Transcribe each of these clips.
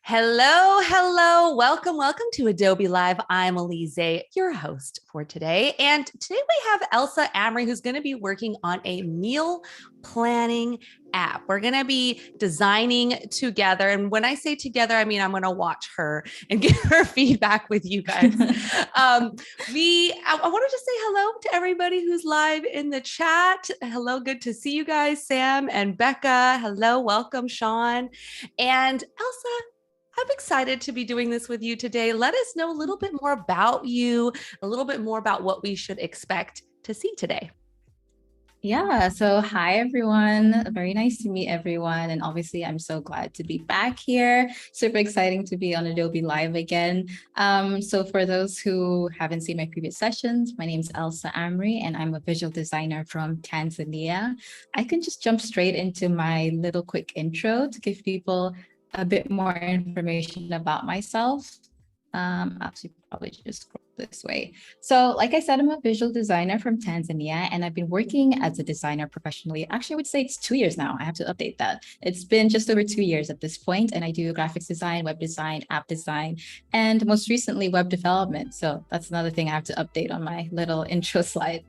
Hello. Welcome to Adobe Live. I'm Elizé, your host for today. And today we have Elsa Amri, who's going to be working on a meal planning app. We're going to be designing together. And when I say together, I mean, I'm going to watch her and get her feedback with you guys. I want to just say hello to everybody who's live in the chat. Hello. Good to see you guys, Sam and Becca. Hello. Welcome, Sean. And Elsa, I'm excited to be doing this with you today. Let us know a little bit more about you, a little bit more about what we should expect to see today. Yeah, so hi everyone. Very nice to meet everyone. And obviously, I'm so glad to be back here. Super exciting to be on Adobe Live again. So for those who haven't seen my previous sessions, my name is Elsa Amri, and I'm a visual designer from Tanzania. I can just jump straight into my little quick intro to give people a bit more information about myself. Actually, probably just scroll this way. So like I said, I'm a visual designer from Tanzania, and I've been working as a designer professionally. Actually, I would say it's 2 years now. I have to update that. It's been just over 2 years at this point, and I do graphics design, web design, app design, and most recently web development. So that's another thing I have to update on my little intro slide.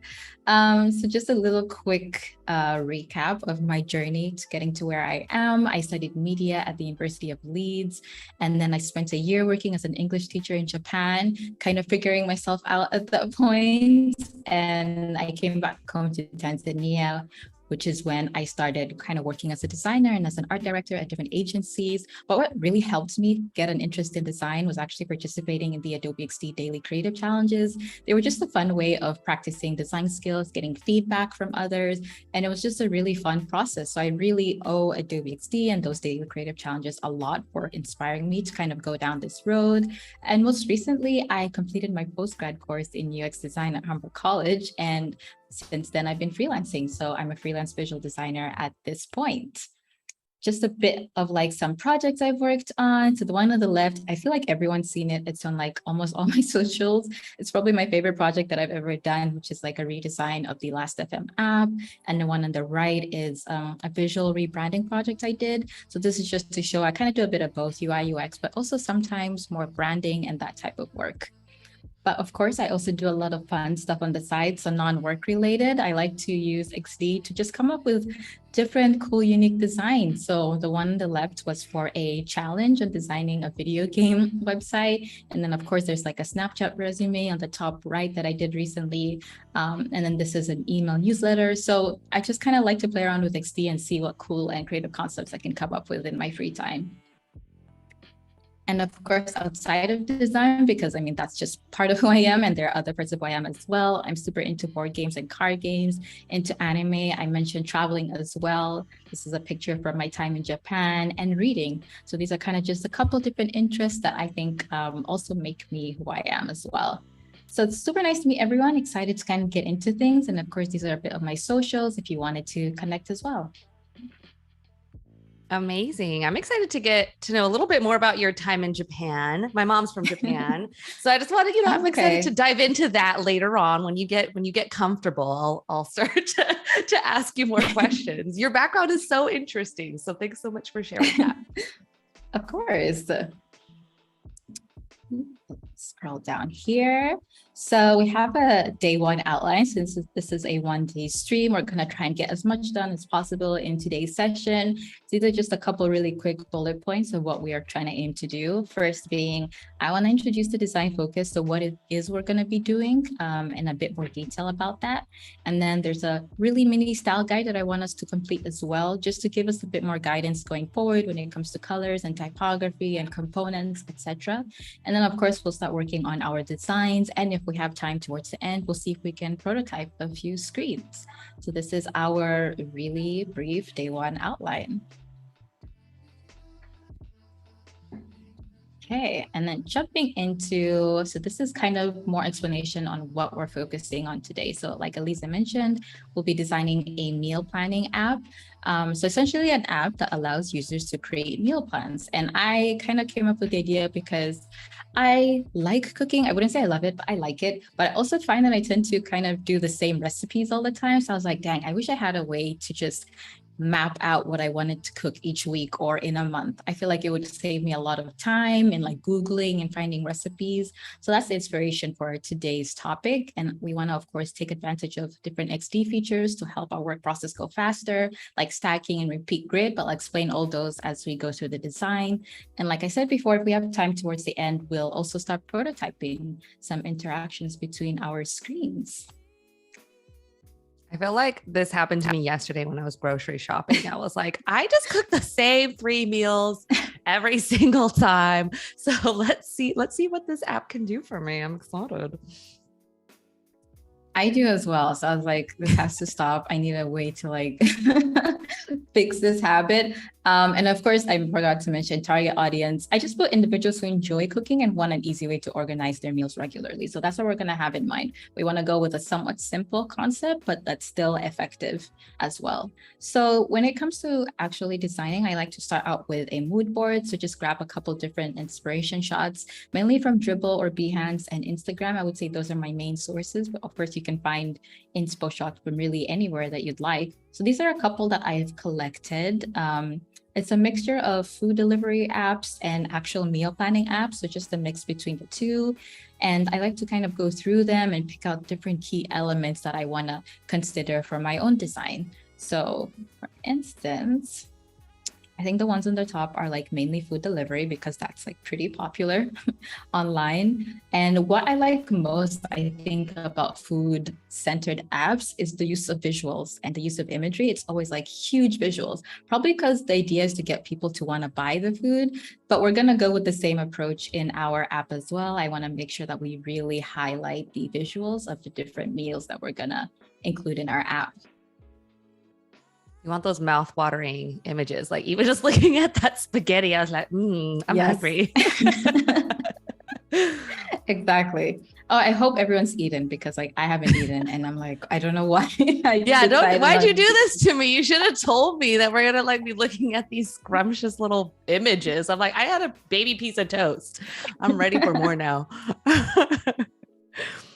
So just a little quick recap of my journey to getting to where I am. I studied media at the University of Leeds, and then I spent a year working as an English teacher in Japan, kind of figuring myself out at that point. And I came back home to Tanzania, which is when I started kind of working as a designer and as an art director at different agencies. But what really helped me get an interest in design was actually participating in the Adobe XD daily creative challenges. They were just a fun way of practicing design skills, getting feedback from others, and it was just a really fun process. So I really owe Adobe XD and those daily creative challenges a lot for inspiring me to kind of go down this road. And most recently, I completed my postgrad course in UX design at Humboldt College, and since then, I've been freelancing. So I'm a freelance visual designer at this point. Just a bit of like some projects I've worked on. So the one on the left, I feel like everyone's seen it. It's on like almost all my socials. It's probably my favorite project that I've ever done, which is like a redesign of the Last.fm app. And the one on the right is a visual rebranding project I did. So this is just to show I kind of do a bit of both UI, UX, but also sometimes more branding and that type of work. But of course, I also do a lot of fun stuff on the side, so non-work related. I like to use XD to just come up with different cool, unique designs. So the one on the left was for a challenge on designing a video game website. And then of course, there's like a Snapchat resume on the top right that I did recently. And then this is an email newsletter. So I just kind of like to play around with XD and see what cool and creative concepts I can come up with in my free time. And of course, outside of design, because I mean, that's just part of who I am, and there are other parts of who I am as well. I'm super into board games and card games, into anime. I mentioned traveling as well. This is a picture from my time in Japan, and reading. So these are kind of just a couple different interests that I think also make me who I am as well. So it's super nice to meet everyone. Excited to kind of get into things. And of course, these are a bit of my socials if you wanted to connect as well. Amazing. I'm excited to get to know a little bit more about your time in Japan. My mom's from Japan. So I just wanted, I'm excited to dive into that later on when you get comfortable. I'll start to ask you more questions. Your background is so interesting. So thanks so much for sharing that. Of course. Let's scroll down here. So we have a day one outline. Since this is a 1-day stream, we're going to try and get as much done as possible in today's session. These are just a couple really quick bullet points of what we are trying to aim to do. First being, I want to introduce the design focus. So what it is we're going to be doing and a bit more detail about that. And then there's a really mini style guide that I want us to complete as well, just to give us a bit more guidance going forward when it comes to colors and typography and components, etc. And then of course, we'll start working on our designs. And if we have time towards the end, we'll see if we can prototype a few screens. So this is our really brief day one outline. Okay, and then jumping into, so this is kind of more explanation on what we're focusing on today. So like Elizé mentioned, we'll be designing a meal planning app. So essentially an app that allows users to create meal plans. And I kind of came up with the idea because I like cooking. I wouldn't say I love it, but I like it. But I also find that I tend to kind of do the same recipes all the time. So I was like, dang, I wish I had a way to just map out what I wanted to cook each week or in a month. I feel like it would save me a lot of time in like Googling and finding recipes. So that's the inspiration for today's topic. And we want to, of course, take advantage of different XD features to help our work process go faster, like stacking and repeat grid, but I'll explain all those as we go through the design. And like I said before, if we have time towards the end, we'll also start prototyping some interactions between our screens. I feel like this happened to me yesterday when I was grocery shopping. I was like, I just cook the same 3 meals every single time. So let's see what this app can do for me. I'm excited. I do as well. So I was like, this has to stop. I need a way to like fix this habit. And of course, I forgot to mention target audience. I just put individuals who enjoy cooking and want an easy way to organize their meals regularly. So that's what we're going to have in mind. We want to go with a somewhat simple concept, but that's still effective as well. So when it comes to actually designing, I like to start out with a mood board. So just grab a couple different inspiration shots, mainly from Dribbble or Behance and Instagram. I would say those are my main sources, but of course you can find inspo shots from really anywhere that you'd like. So these are a couple that I've collected. It's a mixture of food delivery apps and actual meal planning apps. So just a mix between the two. And I like to kind of go through them and pick out different key elements that I want to consider for my own design. So for instance, I think the ones on the top are like mainly food delivery because that's like pretty popular online. And what I like most, I think, about food centered apps is the use of visuals and the use of imagery. It's always like huge visuals, probably because the idea is to get people to want to buy the food, but we're going to go with the same approach in our app as well. I want to make sure that we really highlight the visuals of the different meals that we're going to include in our app. You want those mouth-watering images. Like even just looking at that spaghetti, I was like, I'm hungry. Exactly. Oh, I hope everyone's eaten because like I haven't eaten and I'm like, I don't know why. Why'd you do this to me? You should have told me that we're gonna like be looking at these scrumptious little images. I'm like, I had a baby piece of toast. I'm ready for more now. I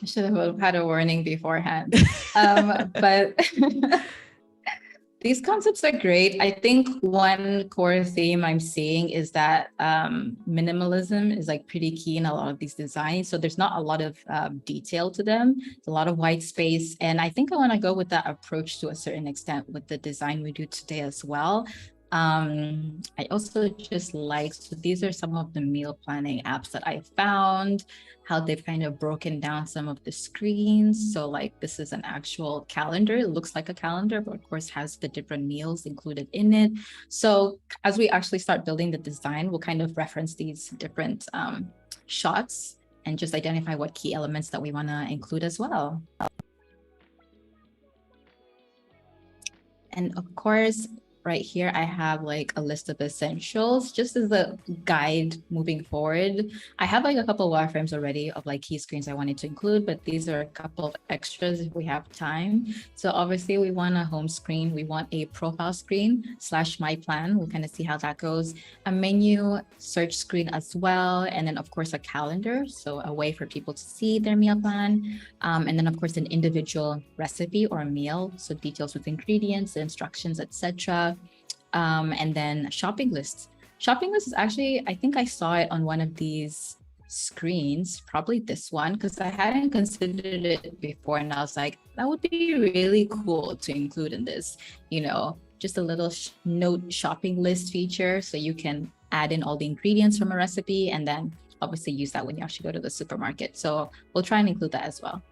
should have had a warning beforehand. But these concepts are great. I think one core theme I'm seeing is that minimalism is like pretty key in a lot of these designs. So there's not a lot of detail to them. It's a lot of white space. And I think I want to go with that approach to a certain extent with the design we do today as well. I also just like, so these are some of the meal planning apps that I found, how they've kind of broken down some of the screens. So like this is an actual calendar. It looks like a calendar, but of course has the different meals included in it. So as we actually start building the design, we'll kind of reference these different shots and just identify what key elements that we want to include as well. And of course, right here, I have like a list of essentials just as a guide moving forward. I have like a couple of wireframes already of like key screens I wanted to include, but these are a couple of extras if we have time. So obviously we want a home screen. We want a profile screen / my plan. We'll kind of see how that goes. A menu search screen as well. And then of course a calendar. So a way for people to see their meal plan. And then of course an individual recipe or a meal. So details with ingredients, instructions, etc. And then shopping lists. Shopping list is actually, I think I saw it on one of these screens, probably this one, because I hadn't considered it before. And I was like, that would be really cool to include in this, you know, just a little note shopping list feature. So you can add in all the ingredients from a recipe and then obviously use that when you actually go to the supermarket. So we'll try and include that as well.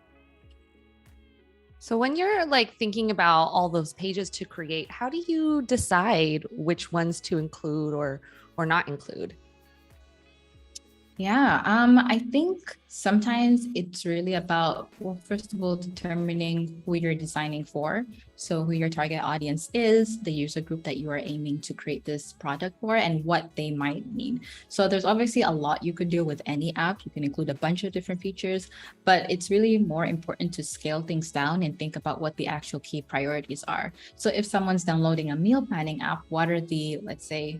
So when you're like thinking about all those pages to create, how do you decide which ones to include or not include? Yeah, I think sometimes it's really about, well, first of all, determining who you're designing for. So who your target audience is, the user group that you are aiming to create this product for, and what they might need. So there's obviously a lot you could do with any app. You can include a bunch of different features, but it's really more important to scale things down and think about what the actual key priorities are. So if someone's downloading a meal planning app, what are the, let's say,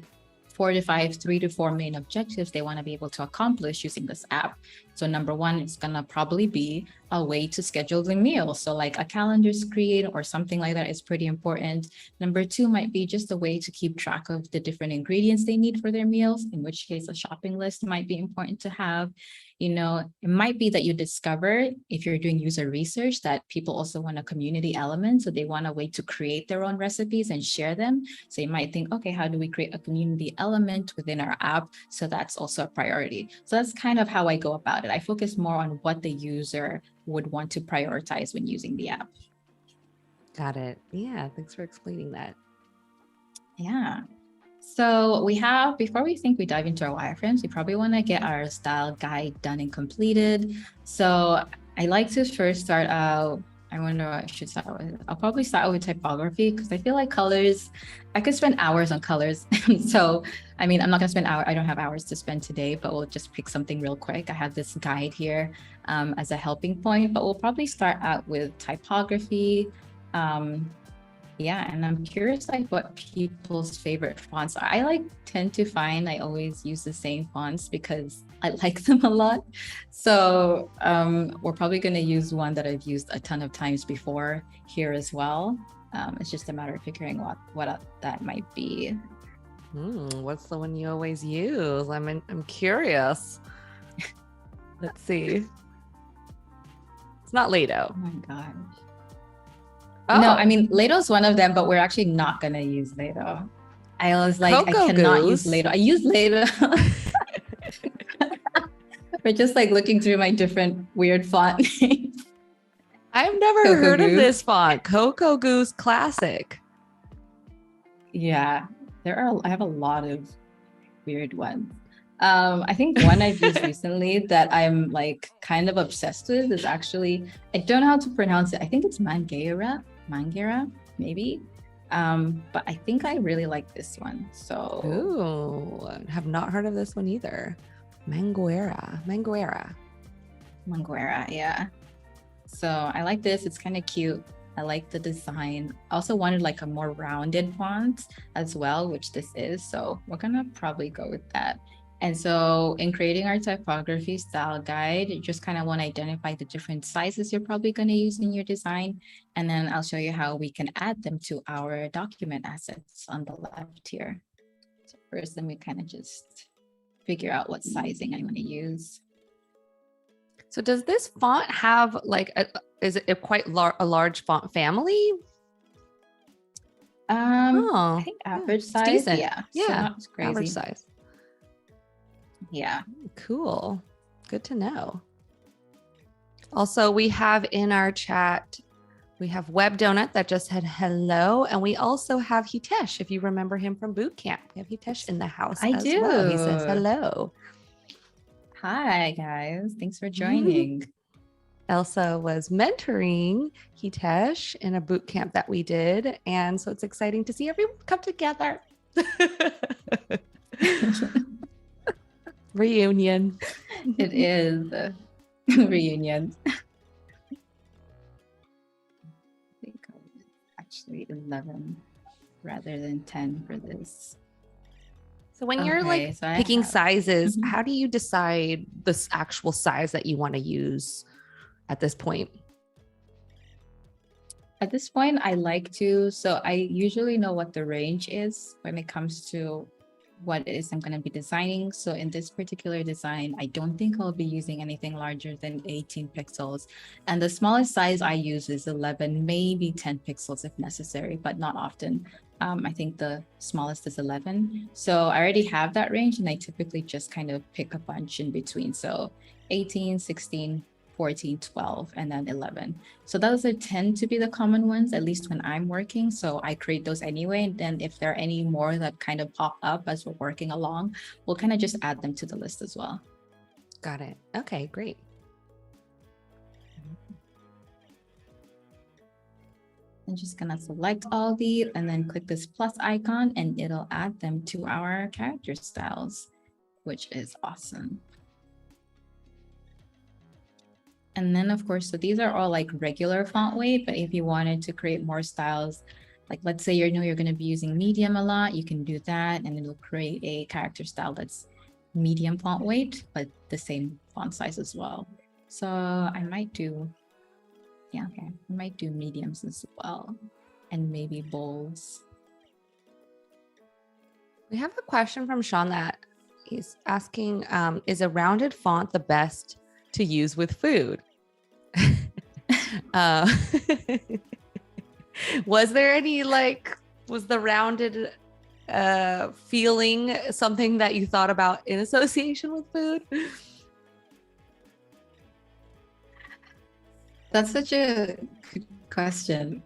3 to 4 main objectives they want to be able to accomplish using this app? So number one is going to probably be a way to schedule the meal. So like a calendar screen or something like that is pretty important. Number two might be just a way to keep track of the different ingredients they need for their meals, in which case a shopping list might be important to have. You know, it might be that you discover, if you're doing user research, that people also want a community element. So they want a way to create their own recipes and share them. So you might think, okay, how do we create a community element within our app? So that's also a priority. So that's kind of how I go about it. I focus more on what the user would want to prioritize when using the app. Got it. Yeah, thanks for explaining that. Yeah. So we have, before we dive into our wireframes, we probably want to get our style guide done and completed. So I like to first start out, I wonder what I should start with. I'll probably start with typography because I feel like colors, I could spend hours on colors. So, I mean, I'm not going to spend hours, I don't have hours to spend today, but we'll just pick something real quick. I have this guide here as a helping point, but we'll probably start out with typography. Yeah, and I'm curious like what people's favorite fonts are. I tend to find I always use the same fonts because I like them a lot. So we're probably going to use one that I've used a ton of times before here as well. It's just a matter of figuring what that might be. What's the one you always use? I'm curious. Let's see. It's not Lato. Oh my gosh. Oh. No, I mean, Lado's one of them, but we're actually not going to use Lado. I was like, Cocoa I cannot Goose. use Lado. I use Lado. We're just like looking through my different weird font names. I've never Cocoa heard of Goose. this font. Cocoa Goose Classic. Yeah, I have a lot of weird ones. I think one I've used recently that I'm like kind of obsessed with is actually, I don't know how to pronounce it. I think it's Mangera, maybe. But I think I really like this one. So, ooh, have not heard of this one either. Manguera. Yeah. So I like this. It's kind of cute. I like the design. I also wanted like a more rounded font as well, which this is. So we're gonna probably go with that. And so in creating our typography style guide, you just kind of want to identify the different sizes you're probably going to use in your design. And then I'll show you how we can add them to our document assets on the left here. So first, let me kind of just figure out what sizing I want to use. So does this font have like, is it quite a large font family? I think average size. Decent. Yeah. Yeah. So not crazy. Average size. Yeah. Cool. Good to know. Also, we have in our chat, we have Web Donut that just said hello. And we also have Hitesh, if you remember him from boot camp. We have Hitesh in the house as well. He says hello. Hi, guys. Thanks for joining. Elsa was mentoring Hitesh in a boot camp that we did. And so it's exciting to see everyone come together. Reunion. It is a reunion. I think actually 11 rather than 10 for this. So when you're picking sizes, how do you decide this actual size that you want to use at this point? At this point, so I usually know what the range is when it comes to what it is I'm going to be designing. So in this particular design, I don't think I'll be using anything larger than 18 pixels. And the smallest size I use is 11, maybe 10 pixels if necessary, but not often. I think the smallest is 11. So I already have that range and I typically just kind of pick a bunch in between. So 18, 16, 14, 12, and then 11. So those tend to be the common ones, at least when I'm working. So I create those anyway. And then if there are any more that kind of pop up as we're working along, we'll kind of just add them to the list as well. Got it. Okay, great. I'm just gonna select all these and then click this plus icon and it'll add them to our character styles, which is awesome. And then of course, so these are all like regular font weight, but if you wanted to create more styles, like let's say you're going to be using medium a lot, you can do that and it'll create a character style that's medium font weight, but the same font size as well. So I might do Yeah, okay. I might do mediums as well. And maybe bowls. We have a question from Sean that he's asking, is a rounded font the best to use with food? uh, was there any was the rounded feeling something that you thought about in association with food? That's such a good question.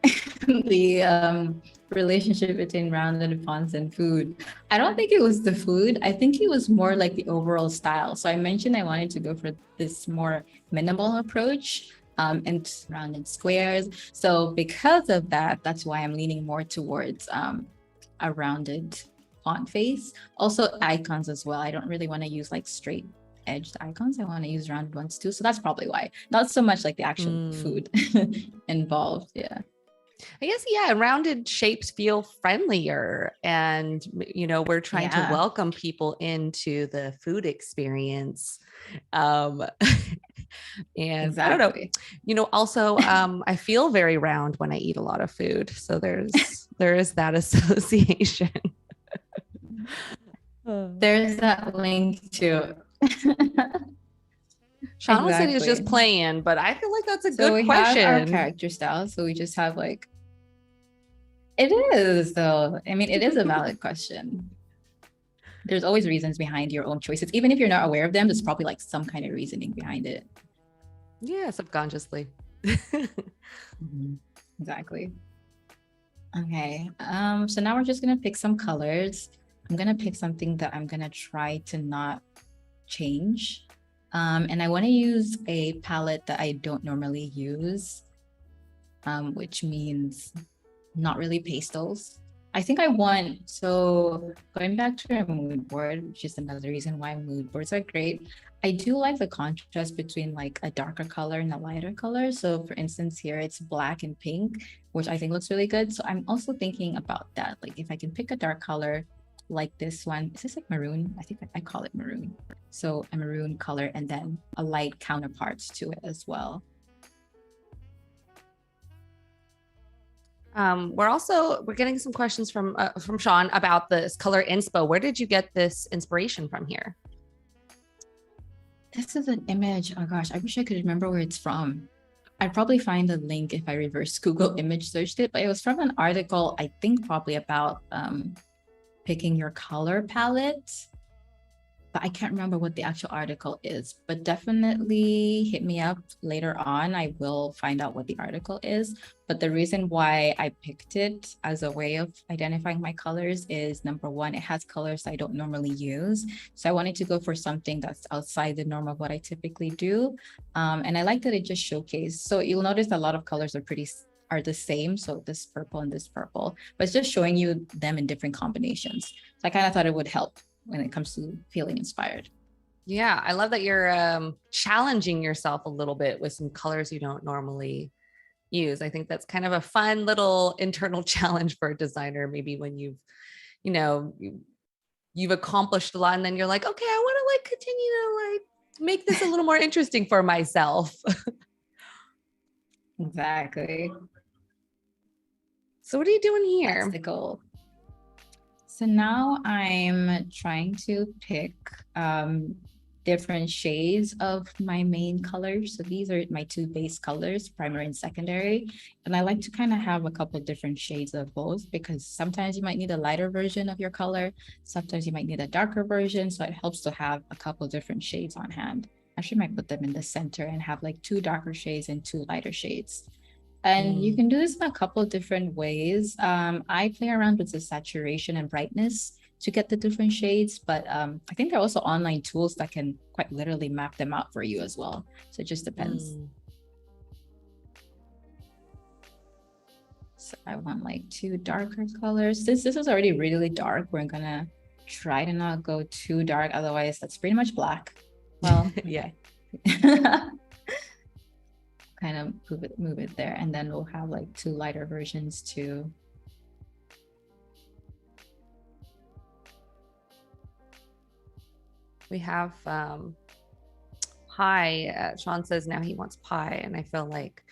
The relationship between rounded fonts and food. I don't think it was the food. I think it was more like the overall style. So I mentioned I wanted to go for this more minimal approach and rounded squares. So because of that, that's why I'm leaning more towards a rounded font face. Also icons as well. I don't really want to use like straight edged icons. I want to use rounded ones too. So that's probably why. Not so much like the actual food involved. Yeah. I guess, yeah, rounded shapes feel friendlier. And, we're trying to welcome people into the food experience. And exactly. I don't know, also, I feel very round when I eat a lot of food. So there is that association. There's that link too. Sean said he was just playing, but I feel like that's a good question. We have our character style. So we just have like, it is though. I mean, it is a valid question. There's always reasons behind your own choices. Even if you're not aware of them, there's probably like some kind of reasoning behind it. Yeah, subconsciously. Exactly. Okay. So now we're just gonna pick some colors. I'm gonna pick something that I'm gonna try to not change. And I want to use a palette that I don't normally use, which means not really pastels. I think so going back to a mood board, which is another reason why mood boards are great. I do like the contrast between like a darker color and a lighter color. So for instance, here it's black and pink, which I think looks really good. So I'm also thinking about that. Like if I can pick a dark color like this one, is this like maroon? I think I call it maroon. So a maroon color and then a light counterparts to it as well. We're getting some questions from Sean about this color inspo. Where did you get this inspiration from here? This is an image. Oh gosh, I wish I could remember where it's from. I'd probably find the link if I reverse Google image searched it, but it was from an article, I think probably about picking your color palette. But I can't remember what the actual article is, but definitely hit me up later on. I will find out what the article is. But the reason why I picked it as a way of identifying my colors is number one, it has colors I don't normally use. So I wanted to go for something that's outside the norm of what I typically do. And I like that it just showcased. So you'll notice a lot of colors are the same. So this purple and this purple, but it's just showing you them in different combinations. So I kind of thought it would help when it comes to feeling inspired. Yeah, I love that you're challenging yourself a little bit with some colors you don't normally use. I think that's kind of a fun little internal challenge for a designer. Maybe when you've accomplished a lot and then you're like, okay, I want to like continue to like make this a little more interesting for myself. Exactly. So what are you doing here? That's the goal. So now I'm trying to pick different shades of my main colors. So these are my two base colors, primary and secondary. And I like to kind of have a couple of different shades of both because sometimes you might need a lighter version of your color. Sometimes you might need a darker version. So it helps to have a couple of different shades on hand. Actually, I might put them in the center and have like two darker shades and two lighter shades. And you can do this in a couple of different ways. I play around with the saturation and brightness to get the different shades, but I think there are also online tools that can quite literally map them out for you as well. So it just depends. So I want like two darker colors. Since this is already really dark, we're gonna try to not go too dark. Otherwise, that's pretty much black. Well, yeah. Kind of move it there, and then we'll have like two lighter versions too. We have pie. Sean says now he wants pie, and I feel like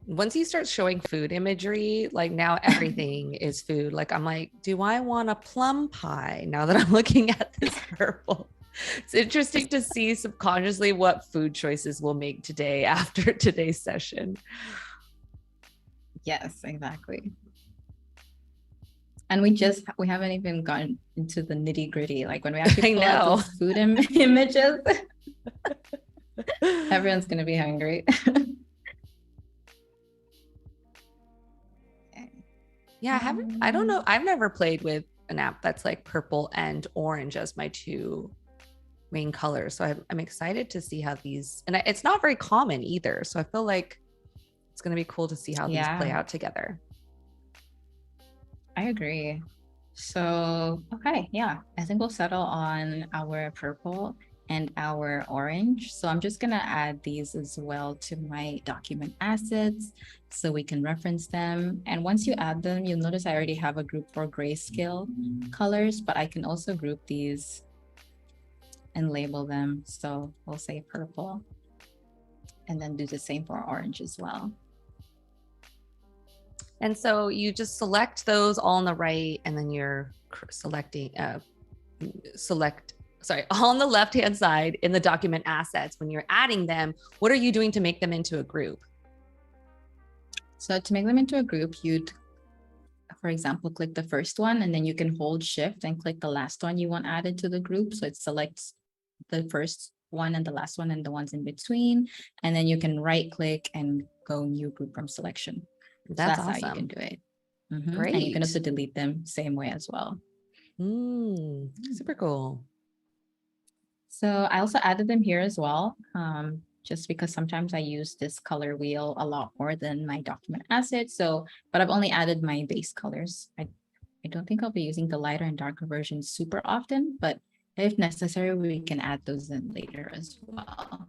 Once you start showing food imagery, like now everything is food. Like I'm like, do I want a plum pie now that I'm looking at this purple? It's interesting to see subconsciously what food choices we'll make today after today's session. Yes, exactly. And we haven't even gone into the nitty gritty. Like when we actually I pull out know. those food images, everyone's gonna be hungry. Yeah, I don't know. I've never played with an app that's like purple and orange as my two main colors. So I'm excited to see how these, and it's not very common either. So I feel like it's going to be cool to see how these play out together. I agree. So, okay, yeah, I think we'll settle on our purple and our orange. So I'm just gonna add these as well to my document assets so we can reference them. And once you add them, you'll notice I already have a group for grayscale colors, but I can also group these and label them. So we'll say purple and then do the same for orange as well. And so you just select those all on the right, and then you're selecting, all on the left-hand side in the document assets. When you're adding them, what are you doing to make them into a group? So to make them into a group, you'd, for example, click the first one, and then you can hold shift and click the last one you want added to the group. So it selects the first one and the last one and the ones in between. And then you can right click and go new group from selection. That's awesome. How you can do it. Great. And you can also delete them same way as well. Super cool. So I also added them here as well, just because sometimes I use this color wheel a lot more than my document assets. So, but I've only added my base colors. I don't think I'll be using the lighter and darker versions super often, but if necessary, we can add those in later as well.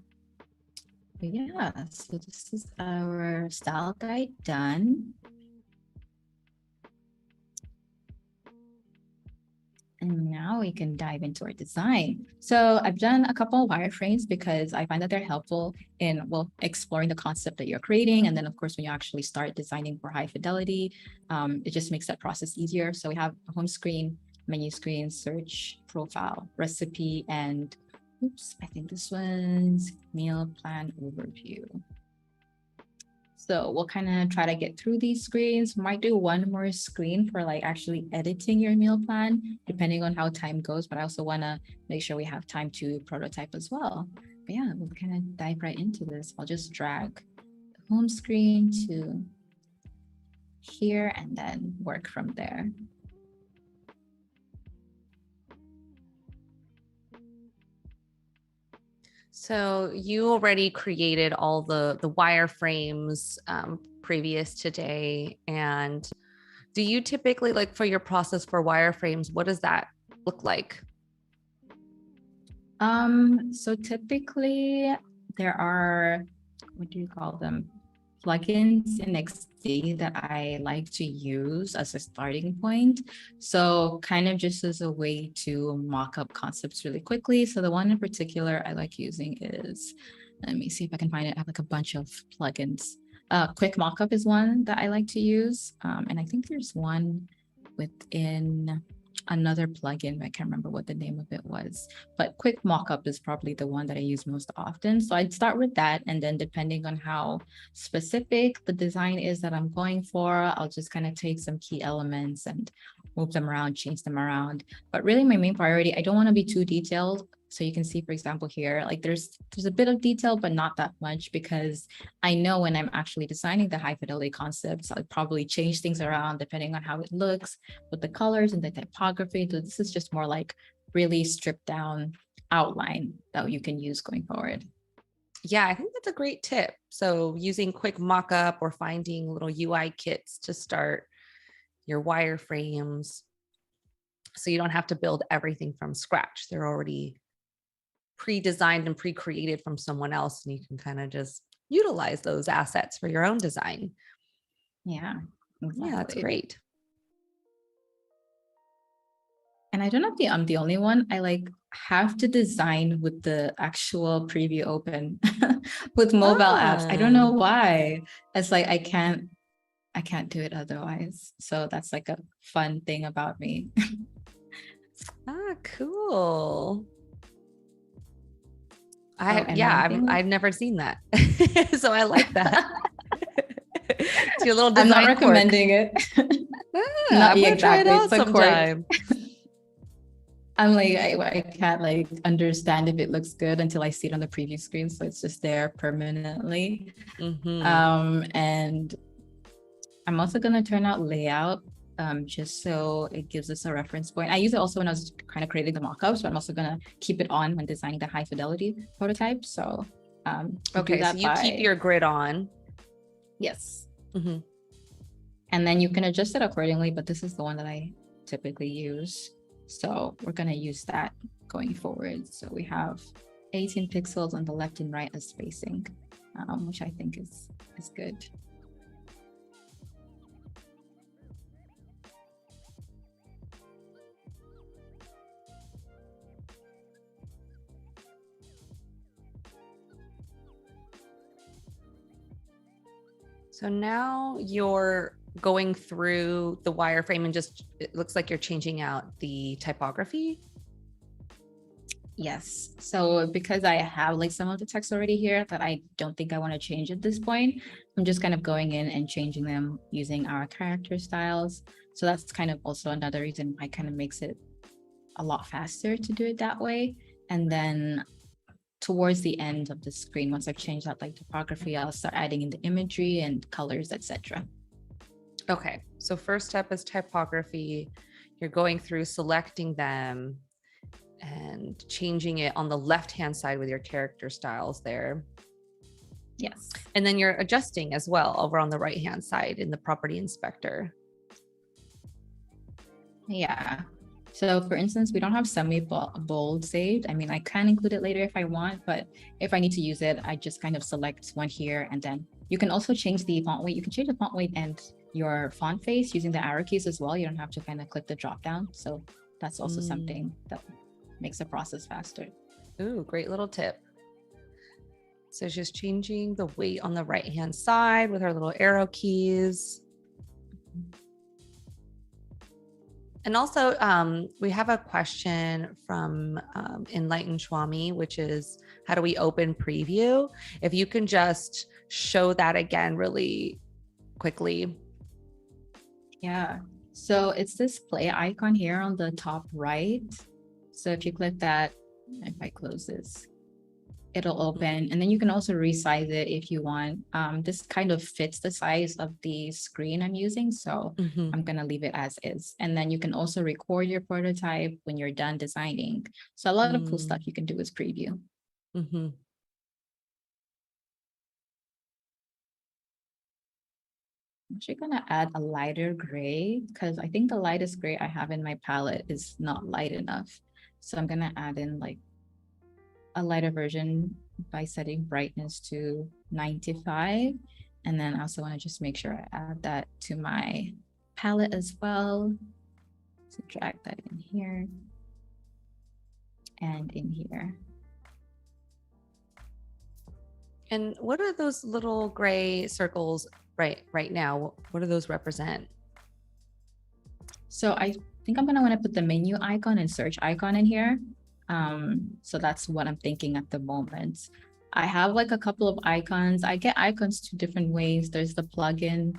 But yeah, so this is our style guide done. And now we can dive into our design. So I've done a couple of wireframes because I find that they're helpful in, well, exploring the concept that you're creating. And then of course, when you actually start designing for high fidelity, it just makes that process easier. So we have a home screen, menu screen, search, profile, recipe, and oops, I think this one's meal plan overview. So we'll kind of try to get through these screens. Might do one more screen for like actually editing your meal plan, depending on how time goes. But I also want to make sure we have time to prototype as well. But yeah, we'll kind of dive right into this. I'll just drag the home screen to here and then work from there. So you already created all the wireframes previous today. And do you typically, like for your process for wireframes, what does that look like? So typically there are, what do you call them? Plugins in XD that I like to use as a starting point. So kind of just as a way to mock up concepts really quickly. So the one in particular I like using is, let me see if I can find it. I have like a bunch of plugins. Quick Mockup is one that I like to use. And I think there's one within another plugin. I can't remember what the name of it was, but Quick Mockup is probably the one that I use most often. So I'd start with that. And then depending on how specific the design is that I'm going for, I'll just kind of take some key elements and move them around, change them around. But really my main priority, I don't want to be too detailed. So you can see, for example, here, like there's a bit of detail, but not that much, because I know when I'm actually designing the high fidelity concepts, I'll probably change things around depending on how it looks with the colors and the typography. So this is just more like really stripped down outline that you can use going forward. Yeah, I think that's a great tip. So using Quick Mockup or finding little UI kits to start your wireframes, so you don't have to build everything from scratch. They're already pre-designed and pre-created from someone else, and you can kind of just utilize those assets for your own design. Yeah, exactly. Yeah, that's great. And I don't know if I'm the only one. I like have to design with the actual preview open. with mobile apps. I don't know why. It's like I can't do it otherwise. So that's like a fun thing about me. Cool. Anything? I've never seen that. So I like that. It's your little I'm design not recommending it. I'm gonna try it exactly. out It's a quirk. sometime. I'm like, I can't like understand if it looks good until I see it on the preview screen. So it's just there permanently. And I'm also gonna turn out layout just so it gives us a reference point. I use it also when I was kind of creating the mockups, but I'm also gonna keep it on when designing the high fidelity prototype. So okay, so you keep your grid on. Yes. And then you can adjust it accordingly, but this is the one that I typically use. So we're gonna use that going forward. So we have 18 pixels on the left and right as spacing, which I think is good. So now you're going through the wireframe and just, it looks like you're changing out the typography. Yes. So because I have like some of the text already here that I don't think I want to change at this point, I'm just kind of going in and changing them using our character styles. So that's kind of also another reason why it kind of makes it a lot faster to do it that way. And then towards the end of the screen, once I've changed out like typography, I'll start adding in the imagery and colors, etc. Okay, so first step is typography. You're going through selecting them and changing it on the left-hand side with your character styles there. Yes. And then you're adjusting as well over on the right-hand side in the property inspector. Yeah. So for instance, we don't have semi-bold saved. I mean, I can include it later if I want, but if I need to use it, I just kind of select one here. And then you can also change the font weight. You can change the font weight and your font face using the arrow keys as well. You don't have to kind of click the drop down. So that's also something that makes the process faster. Ooh, great little tip. So just changing the weight on the right-hand side with our little arrow keys. And also, we have a question from Enlightened Swami, which is, how do we open preview? If you can just show that again really quickly. Yeah, so it's this play icon here on the top right. So if you click that, if I close this, it'll open, and then you can also resize it if you want. This kind of fits the size of the screen I'm using, so I'm gonna leave it as is. And then you can also record your prototype when you're done designing. So a lot of cool stuff you can do with preview. I'm actually gonna add a lighter gray because I think the lightest gray I have in my palette is not light enough. So I'm gonna add in like a lighter version by setting brightness to 95. And then I also want to just make sure I add that to my palette as well. So drag that in here and in here. And what are those little gray circles right now? What do those represent? So I think I'm gonna want to put the menu icon and search icon in here. So that's what I'm thinking at the moment. I have like a couple of icons. I get icons two different ways. There's the plugin,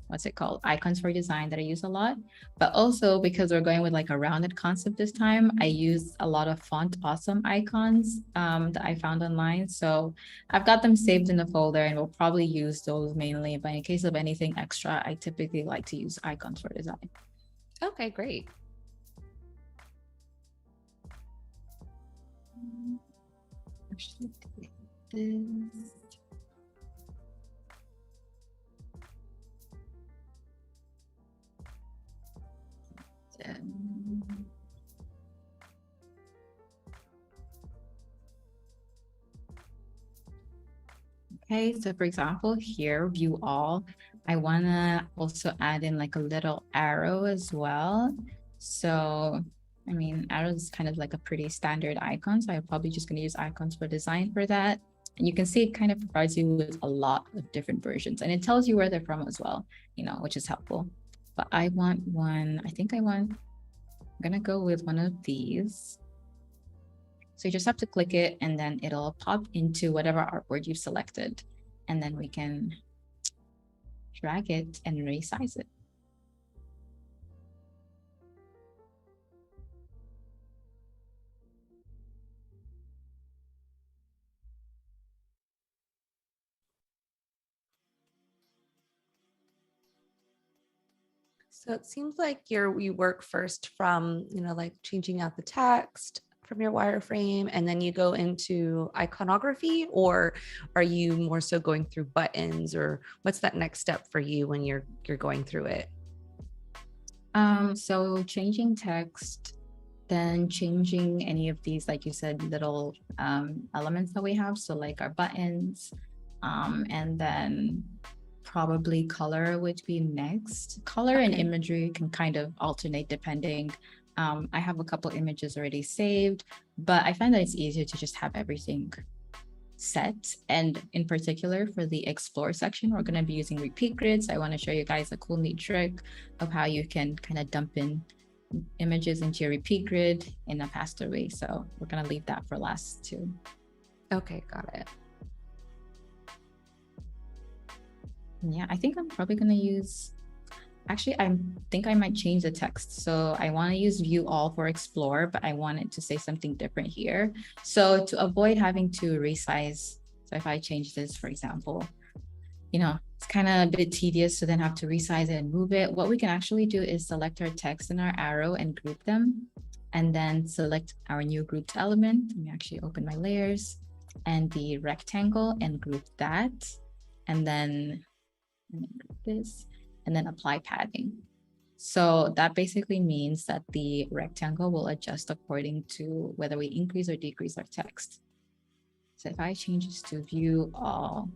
what's it called? Icons for Design that I use a lot. But also because we're going with like a rounded concept this time, I use a lot of font awesome icons that I found online. So I've got them saved in the folder and we'll probably use those mainly. But in case of anything extra, I typically like to use Icons for Design. Okay, great. Actually, this. Okay, so for example, here, view all, I wanna also add in like a little arrow as well. So I mean, arrow is kind of like a pretty standard icon, so I'm probably just going to use Icons for Design for that. And you can see it kind of provides you with a lot of different versions, and it tells you where they're from as well, which is helpful. But I want one, I'm gonna go with one of these. So you just have to click it and then it'll pop into whatever artboard you've selected. And then we can drag it and resize it. So it seems like you work first from, like changing out the text from your wireframe, and then you go into iconography, or are you more so going through buttons, or what's that next step for you when you're going through it? So changing text, then changing any of these, like you said, little elements that we have. So like our buttons, and then probably color would be next. Color and imagery can kind of alternate depending. I have a couple images already saved, but I find that it's easier to just have everything set. And in particular for the explore section, we're going to be using repeat grids. I want to show you guys a cool neat trick of how you can kind of dump in images into your repeat grid in a faster way. So we're going to leave that for last too. Okay, got it. Yeah, I think I'm probably going to use, actually, I think I might change the text. So I want to use view all for explore, but I want it to say something different here. So to avoid having to resize, so if I change this, for example, it's kind of a bit tedious to then have to resize it and move it. What we can actually do is select our text and our arrow and group them, and then select our new grouped element. Let me actually open my layers and the rectangle and group that, and then this, and then apply padding. So that basically means that the rectangle will adjust according to whether we increase or decrease our text. So if I change this to view all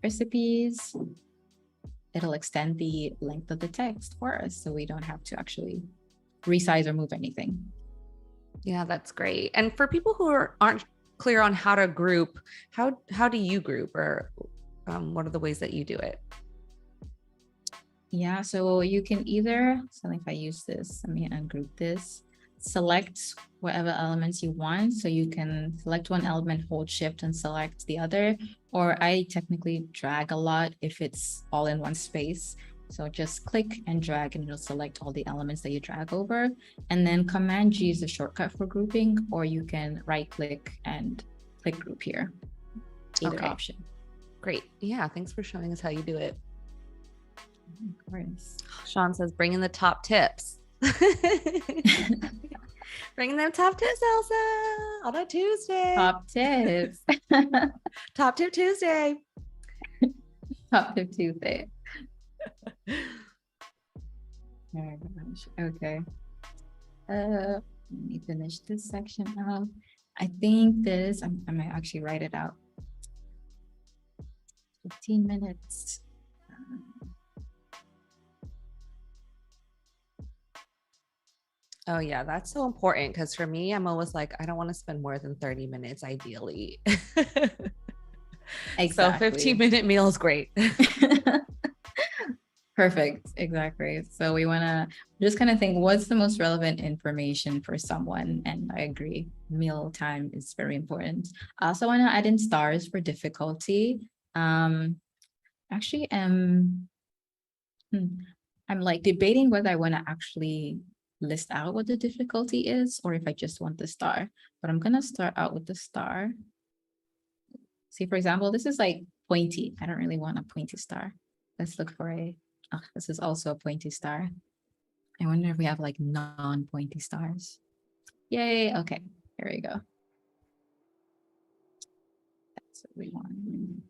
recipes, it'll extend the length of the text for us, so we don't have to actually resize or move anything. Yeah, that's great. And for people who aren't clear on how to group, how do you group, or what are the ways that you do it? Yeah, so you can either, so if I use this, let me ungroup this, select whatever elements you want. So you can select one element, hold shift and select the other, or I technically drag a lot if it's all in one space. So just click and drag and it'll select all the elements that you drag over. And then Command G is a shortcut for grouping, or you can right click and click group here. Either option. Great. Yeah, thanks for showing us how you do it. Of course. Sean says, bring in the top tips. Bring in them top tips, Elsa, on a Tuesday. Top tips. Top tip Tuesday. Top tip Tuesday. Okay. Let me finish this section up. I think this, I might actually write it out. 15 minutes. Oh yeah, that's so important, because for me, I'm always like, I don't want to spend more than 30 minutes ideally. Exactly. So 15-minute meal is great. Perfect. Exactly. So we want to just kind of think, what's the most relevant information for someone? And I agree, meal time is very important. I also want to add in stars for difficulty. Actually, I'm like debating whether I want to actually list out what the difficulty is, or if I just want the star, but I'm going to start out with the star. See, for example, this is like pointy. I don't really want a pointy star. Let's look for this is also a pointy star. I wonder if we have like non-pointy stars. Yay. Okay, here we go. That's what we want.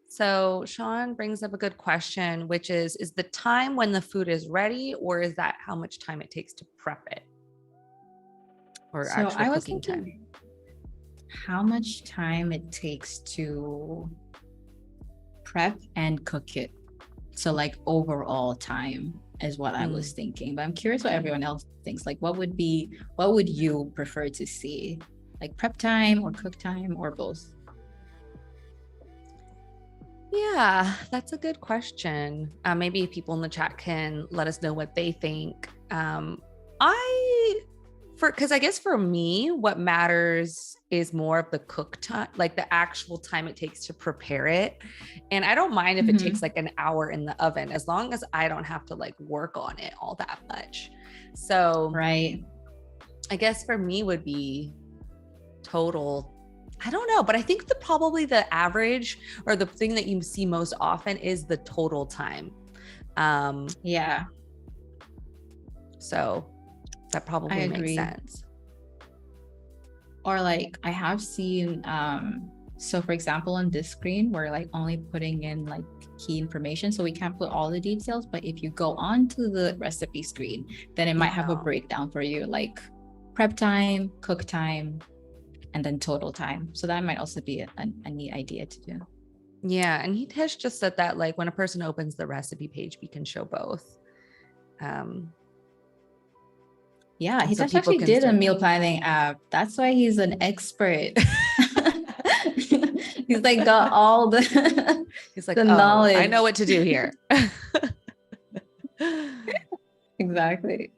So Sean brings up a good question, which is the time when the food is ready, or is that how much time it takes to prep it? Or so actual cooking time? How much time it takes to prep and cook it. So like overall time. is what I was thinking. But I'm curious what everyone else thinks. Like, what would you prefer to see? Like prep time or cook time or both? Yeah, that's a good question. Maybe people in the chat can let us know what they think. Because I guess for me, what matters is more of the cook time, like the actual time it takes to prepare it. And I don't mind if it takes like an hour in the oven, as long as I don't have to like work on it all that much. So right. I guess for me would be total. I don't know, but I think probably the average or the thing that you see most often is the total time. Yeah. So that probably makes sense. Or like I have seen, so for example, on this screen, we're like only putting in like key information. So we can't put all the details, but if you go on to the recipe screen, then it might have a breakdown for you, like prep time, cook time, and then total time. So that might also be a neat idea to do. Yeah. And he has just said that like when a person opens the recipe page, we can show both. Yeah, he actually did a meal planning app. That's why he's an expert. He's like got all the he's like the knowledge. I know what to do here. Exactly.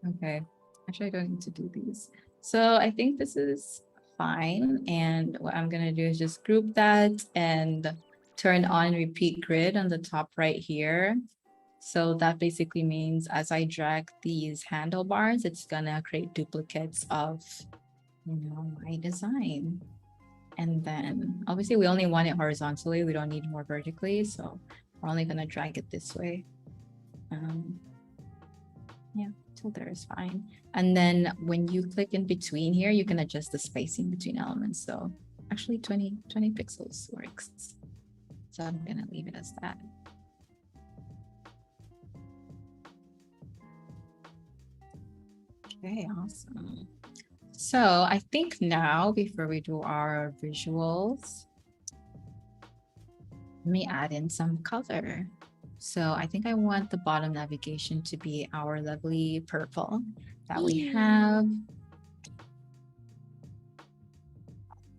Okay, actually I don't need to do these. So I think this is fine. And what I'm gonna do is just group that and turn on repeat grid on the top right here. So that basically means as I drag these handlebars, it's gonna create duplicates of, my design. And then obviously we only want it horizontally. We don't need more vertically. So we're only gonna drag it this way. Yeah, so there is fine. And then when you click in between here, you can adjust the spacing between elements. So actually 20 pixels works. So I'm gonna leave it as that. Okay, awesome. So I think now, before we do our visuals, let me add in some color. So I think I want the bottom navigation to be our lovely purple that we have.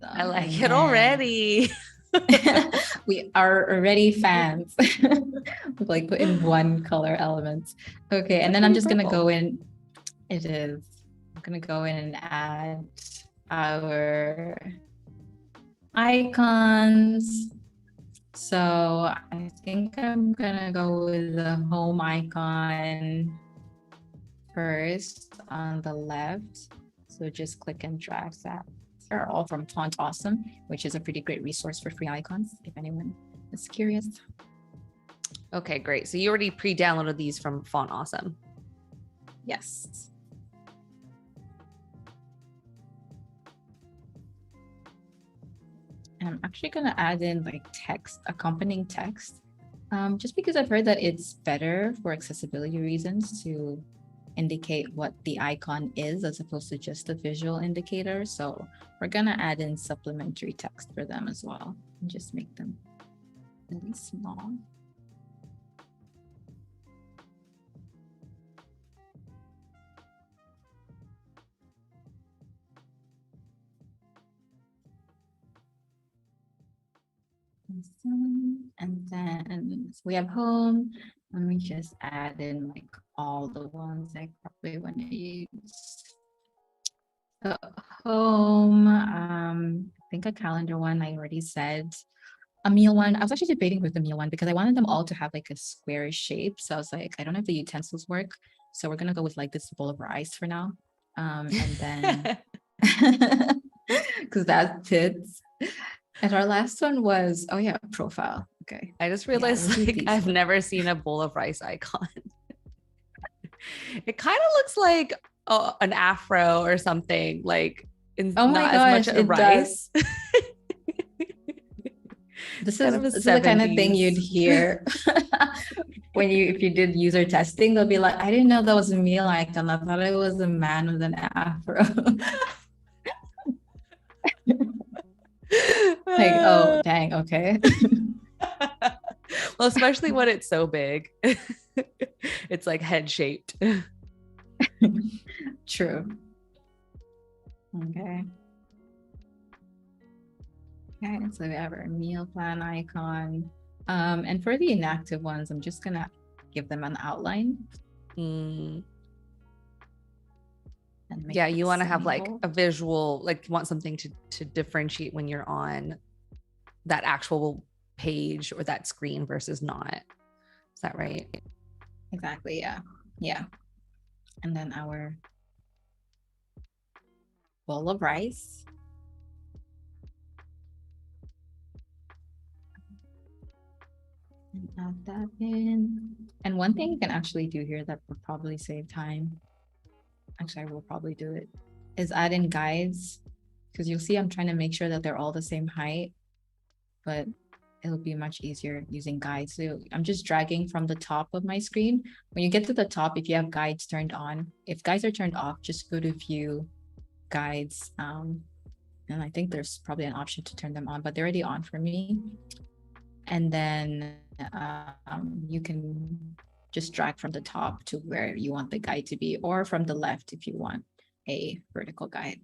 I like it already. We are already fans. We've like put in one color element. Okay, and then I'm just gonna go in. It is. I'm gonna go in and add our icons. So I think I'm gonna go with the home icon first on the left. So just click and drag that. They're all from Font Awesome, which is a pretty great resource for free icons, if anyone is curious. Okay, great. So you already pre-downloaded these from Font Awesome. Yes. And I'm actually going to add in like text, accompanying text, just because I've heard that it's better for accessibility reasons to indicate what the icon is as opposed to just a visual indicator. So we're going to add in supplementary text for them as well and just make them really small. And then we have home. Let me just add in like all the ones I probably want to use. So home, I think a calendar one I already said. A meal one, I was actually debating with the meal one because I wanted them all to have like a square shape. So I was like, I don't know if the utensils work. So we're gonna go with like this bowl of rice for now. And then because that fits. And our last one was, oh yeah, profile. Okay. I just realized I've never seen a bowl of rice icon. It kind of looks like an afro or something, like oh my not gosh, as much rice. This is the kind of thing you'd hear if you did user testing. They'll be like, I didn't know that was a meal icon. I thought it was a man with an afro. Like, oh, dang, okay. Well, especially when it's so big. It's like head shaped. True. Okay. Okay, so we have our meal plan icon. And for the inactive ones, I'm just gonna give them an outline. Mm. And make Yeah, it you want to have like semi-bold. a visual, like you want something to differentiate when you're on that actual page or that screen versus not. Is that right? Exactly, yeah. Yeah. And then our bowl of rice. And add that in. And one thing you can actually do here that will probably save time, actually I will probably do it, is add in guides. Because you'll see I'm trying to make sure that they're all the same height, but it'll be much easier using guides. So I'm just dragging from the top of my screen. When you get to the top, if you have guides turned on, if guides are turned off, just go to view guides. And I think there's probably an option to turn them on, but they're already on for me. And then you can just drag from the top to where you want the guide to be, or from the left if you want a vertical guide.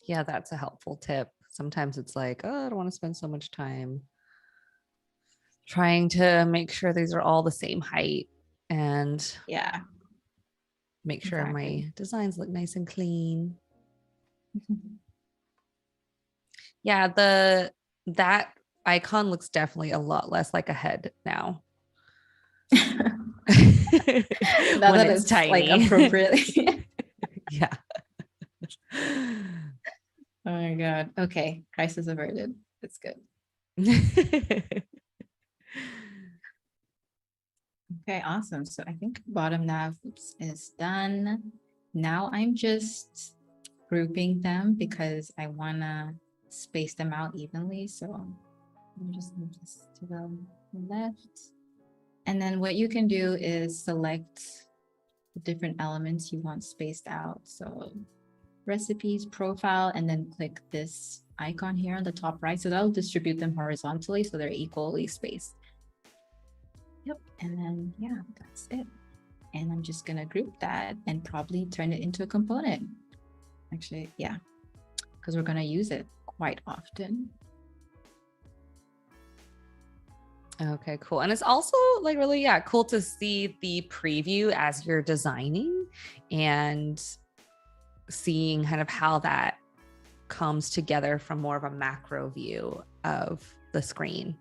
Yeah, that's a helpful tip. Sometimes it's like, oh, I don't want to spend so much time trying to make sure these are all the same height and Yeah, make sure exactly. my designs look nice and clean. Yeah, that icon looks definitely a lot less like a head now. Now When that it's it's like tiny. appropriately. Yeah. Oh my God. Okay. Crisis averted. That's good. Okay, awesome. So I think bottom nav is done. Now I'm just grouping them because I want to space them out evenly. So let me just move this to the left. And then what you can do is select the different elements you want spaced out. So recipes, profile, and then click this icon here on the top right. So that'll distribute them horizontally so they're equally spaced. Yep. And then, yeah, that's it. And I'm just going to group that and probably turn it into a component. Actually, yeah, because we're going to use it quite often. Okay, cool. And it's also like really, yeah, cool to see the preview as you're designing and seeing kind of how that comes together from more of a macro view of the screen.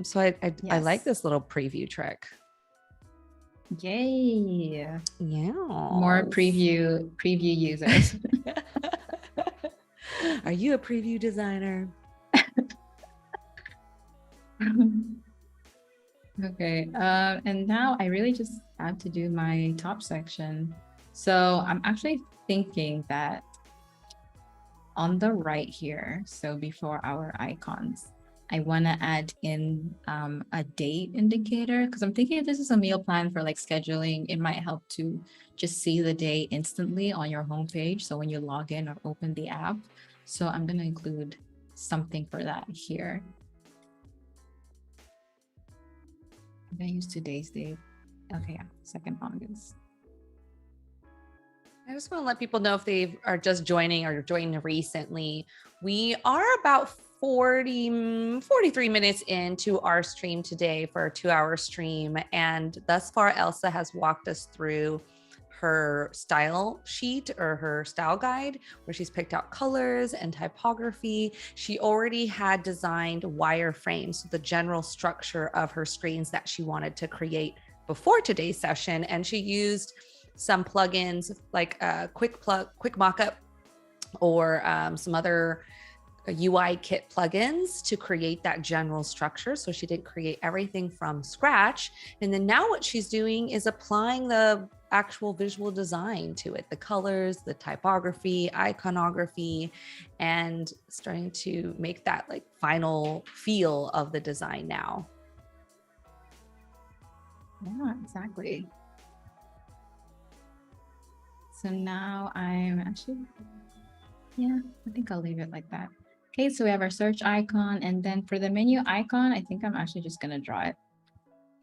So I like this little preview trick. Yay. Yeah. More preview users. Are you a preview designer? Okay. And now I really just have to do my top section. So I'm actually thinking that on the right here, so before our icons, I want to add in a date indicator because I'm thinking if this is a meal plan for like scheduling, it might help to just see the day instantly on your homepage. So when you log in or open the app. So I'm going to include something for that here. I'm going to use today's date. Okay, yeah, 2nd August. I just want to let people know if they are just joining or joining recently. We are about 43 minutes into our stream today for a 2-hour stream. And thus far, Elsa has walked us through her style sheet or her style guide where she's picked out colors and typography. She already had designed wireframes, so the general structure of her screens that she wanted to create before today's session. And she used some plugins like Quick Mockup or some other UI kit plugins to create that general structure. So she didn't create everything from scratch. And then now what she's doing is applying the actual visual design to it, the colors, the typography, iconography, and starting to make that like final feel of the design now. Yeah, exactly. So now I'm actually, yeah, I think I'll leave it like that. Okay, so we have our search icon, and then for the menu icon, I think I'm actually just gonna draw it.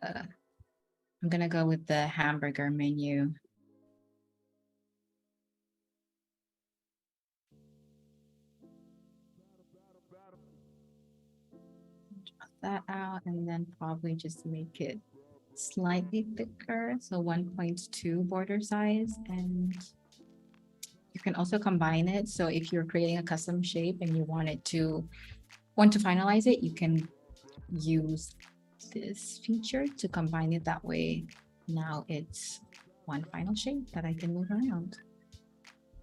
I'm gonna go with the hamburger menu. Draw that out, and then probably just make it slightly thicker, so 1.2 border size, and you can also combine it. So if you're creating a custom shape and you want to finalize it, you can use this feature to combine it that way. Now it's one final shape that I can move around.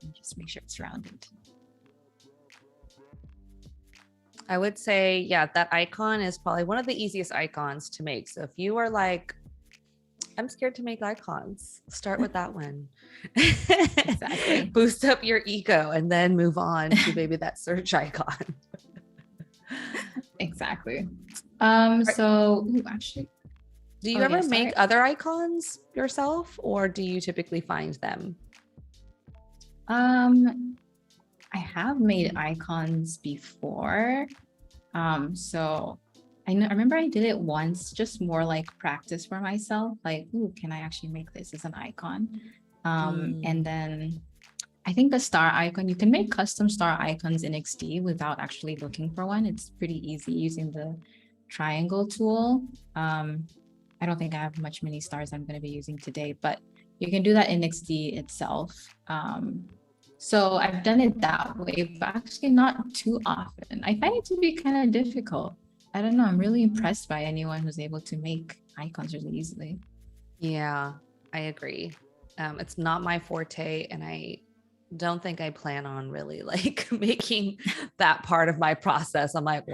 And just make sure it's rounded. I would say, yeah, that icon is probably one of the easiest icons to make. So if you are like, I'm scared to make icons, start with that one. Exactly. Boost up your ego and then move on to maybe that search icon. Exactly. Actually, do you ever make other icons yourself, or do you typically find them? I have made icons before. So I remember I did it once, just more like practice for myself. Like, ooh, can I actually make this as an icon? And then I think the star icon, you can make custom star icons in XD without actually looking for one. It's pretty easy using the triangle tool. I don't think I have many stars I'm going to be using today, but you can do that in XD itself. So I've done it that way, but actually not too often. I find it to be kind of difficult. I don't know. I'm really impressed by anyone who's able to make icons really easily. Yeah, I agree. It's not my forte, and I don't think I plan on really like making that part of my process. I'm like,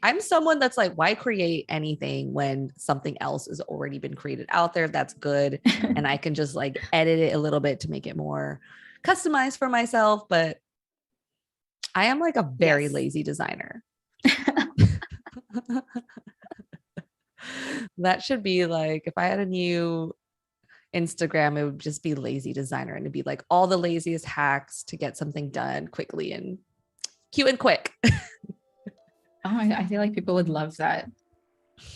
I'm someone that's like, why create anything when something else has already been created out there that's good, and I can just like edit it a little bit to make it more customized for myself. But I am like a very lazy designer. That should be like, if I had a new Instagram, it would just be lazy designer, and it'd be like all the laziest hacks to get something done quickly and cute and quick. I feel like people would love that.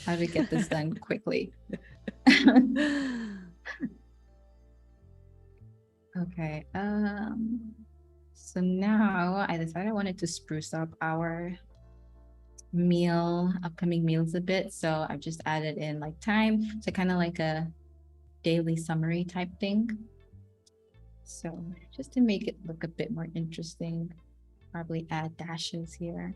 How to get this done quickly. Okay. So now I decided I wanted to spruce up our upcoming meals a bit. So I've just added in like time, so kind of like a daily summary type thing. So just to make it look a bit more interesting, probably add dashes here.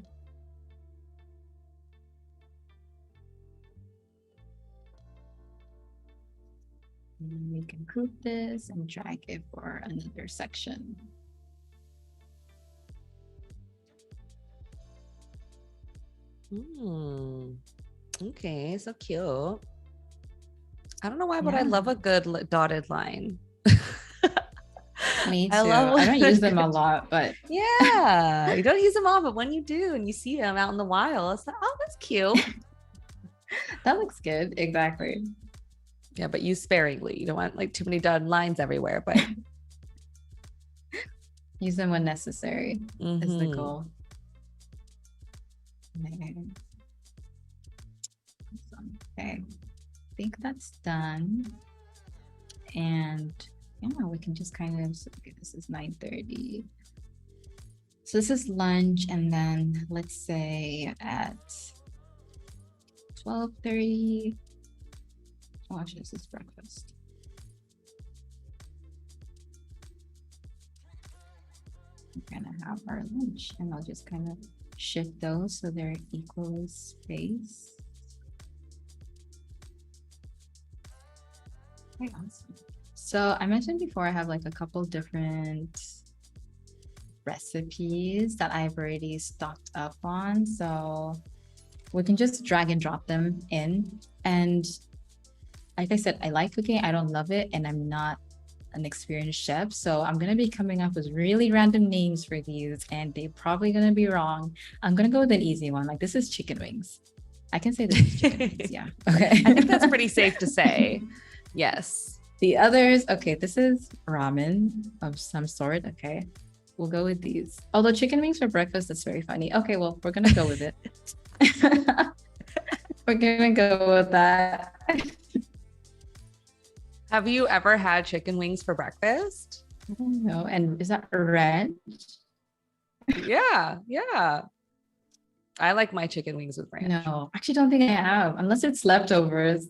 And we can group this and drag it for another section. Okay, so cute. I don't know why, but I love a good dotted line. Me too. I don't use them a lot, but yeah, you don't use them all, but when you do and you see them out in the wild, it's like, oh, that's cute. That looks good. Exactly. Yeah, but use sparingly. You don't want like too many dotted lines everywhere, but use them when necessary is the goal. Okay, I think that's done. And yeah, we can just kind of, okay, this is 9:30. So this is lunch, and then let's say at 12:30. Oh, actually, this is breakfast. We're gonna have our lunch, and I'll just kind of shift those so they're equally spaced. Okay, awesome. So I mentioned before I have like a couple different recipes that I've already stocked up on. So we can just drag and drop them in. And like I said, I like cooking. I don't love it, and I'm not an experienced chef. So I'm going to be coming up with really random names for these, and they're probably going to be wrong. I'm going to go with an easy one. Like, this is chicken wings. I can say this is chicken wings. Yeah. Okay. I think that's pretty safe to say. Yes. The others, okay, this is ramen of some sort. Okay. We'll go with these. Although chicken wings for breakfast, that's very funny. Okay, well, we're gonna go with it. We're gonna go with that. Have you ever had chicken wings for breakfast? I don't know. And is that red? Yeah, yeah. I like my chicken wings with ranch. No, actually don't think I have, unless it's leftovers.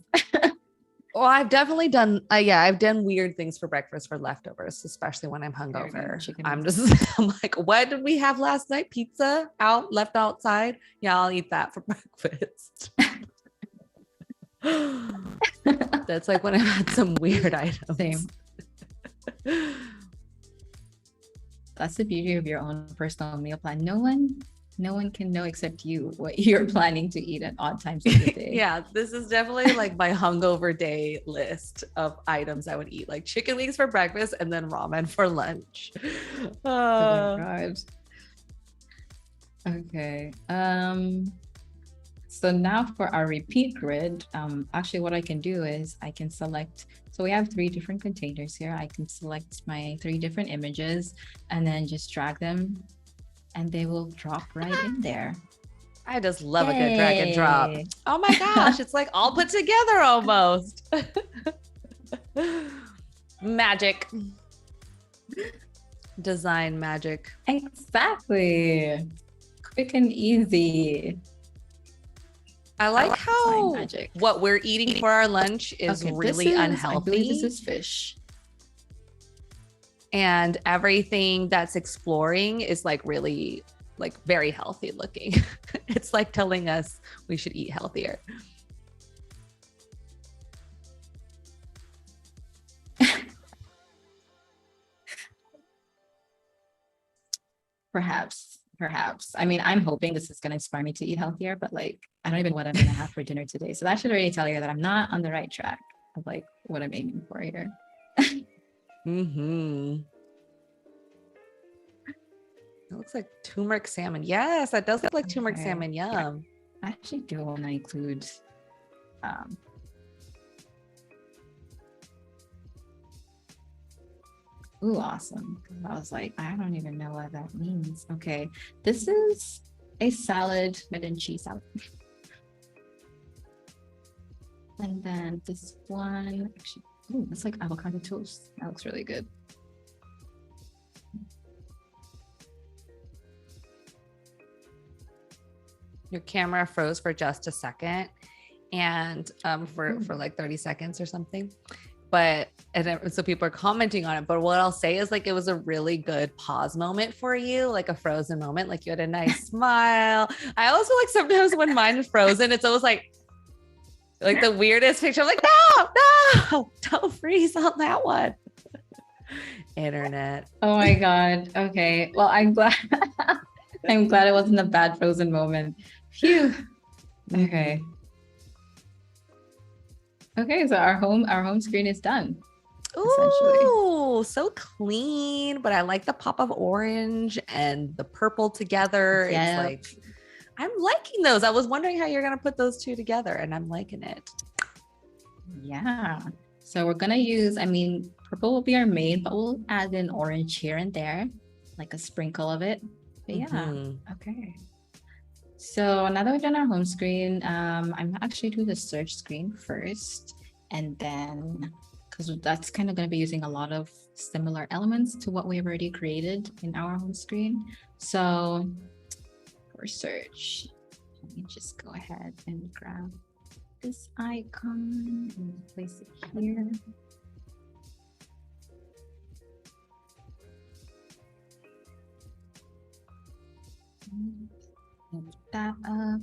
Well, I've definitely done, I've done weird things for breakfast for leftovers, especially when I'm hungover. I'm wings. just, I'm like, what did we have last night? Pizza left outside? Yeah, I'll eat that for breakfast. That's like when I've had some weird items. Same. That's the beauty of your own personal meal plan. No one can know except you what you're planning to eat at odd times of the day. Yeah, this is definitely like my hungover day list of items I would eat, like chicken wings for breakfast and then ramen for lunch. Oh my God. Okay. So now for our repeat grid, actually what I can do is I can select, so we have 3 different containers here. I can select my 3 different images and then just drag them and they will drop right in there. I just love a good drag and drop. Oh my gosh, it's like all put together almost. Magic. Design magic. Exactly. Quick and easy. I like how what we're eating for our lunch is really unhealthy. I believe this is fish. And everything that's exploring is like really like very healthy looking. It's like telling us we should eat healthier. Perhaps. I mean, I'm hoping this is going to inspire me to eat healthier, but like, I don't even know what I'm going to have for dinner today. So that should already tell you that I'm not on the right track of like what I'm aiming for here. Mm-hmm. It looks like turmeric salmon. Yes, that does look like turmeric salmon. Yum. I actually do want to include ooh, awesome. I was like, I don't even know what that means. Okay, this is a salad, meat and cheese salad. And then this one, actually, ooh, it's like avocado toast. That looks really good. Your camera froze for just a second and for like 30 seconds or something. But so people are commenting on it. But what I'll say is like it was a really good pause moment for you, like a frozen moment. Like you had a nice smile. I also like sometimes when mine is frozen, it's always like the weirdest picture. I'm like, no, don't freeze on that one. Internet. Oh my God. Okay. Well, I'm glad. I'm glad it wasn't a bad frozen moment. Phew. Okay. Okay, so our home screen is done. Ooh, so clean, but I like the pop of orange and the purple together. Yep. It's like, I'm liking those. I was wondering how you're going to put those two together and I'm liking it. Yeah. So we're going to use, I mean, purple will be our main, but we'll add in orange here and there, like a sprinkle of it. But yeah. Okay. So now that we've done our home screen, I'm actually doing the search screen first, and then because that's kind of going to be using a lot of similar elements to what we've already created in our home screen. So for search, let me just go ahead and grab this icon and place it here. Lift that up.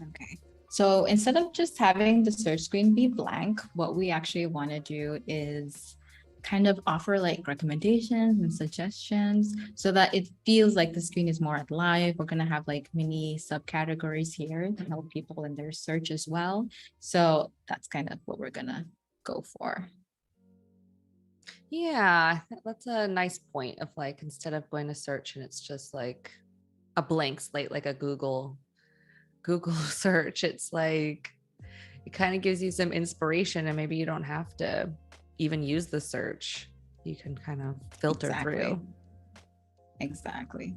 Okay. So instead of just having the search screen be blank, what we actually want to do is kind of offer like recommendations and suggestions so that it feels like the screen is more alive. We're going to have like mini subcategories here to help people in their search as well. So that's kind of what we're going to go for. Yeah, that's a nice point of like, instead of going to search and it's just like a blank slate, like a Google search, it's like, it kind of gives you some inspiration and maybe you don't have to even use the search. you can kind of filter through. Exactly.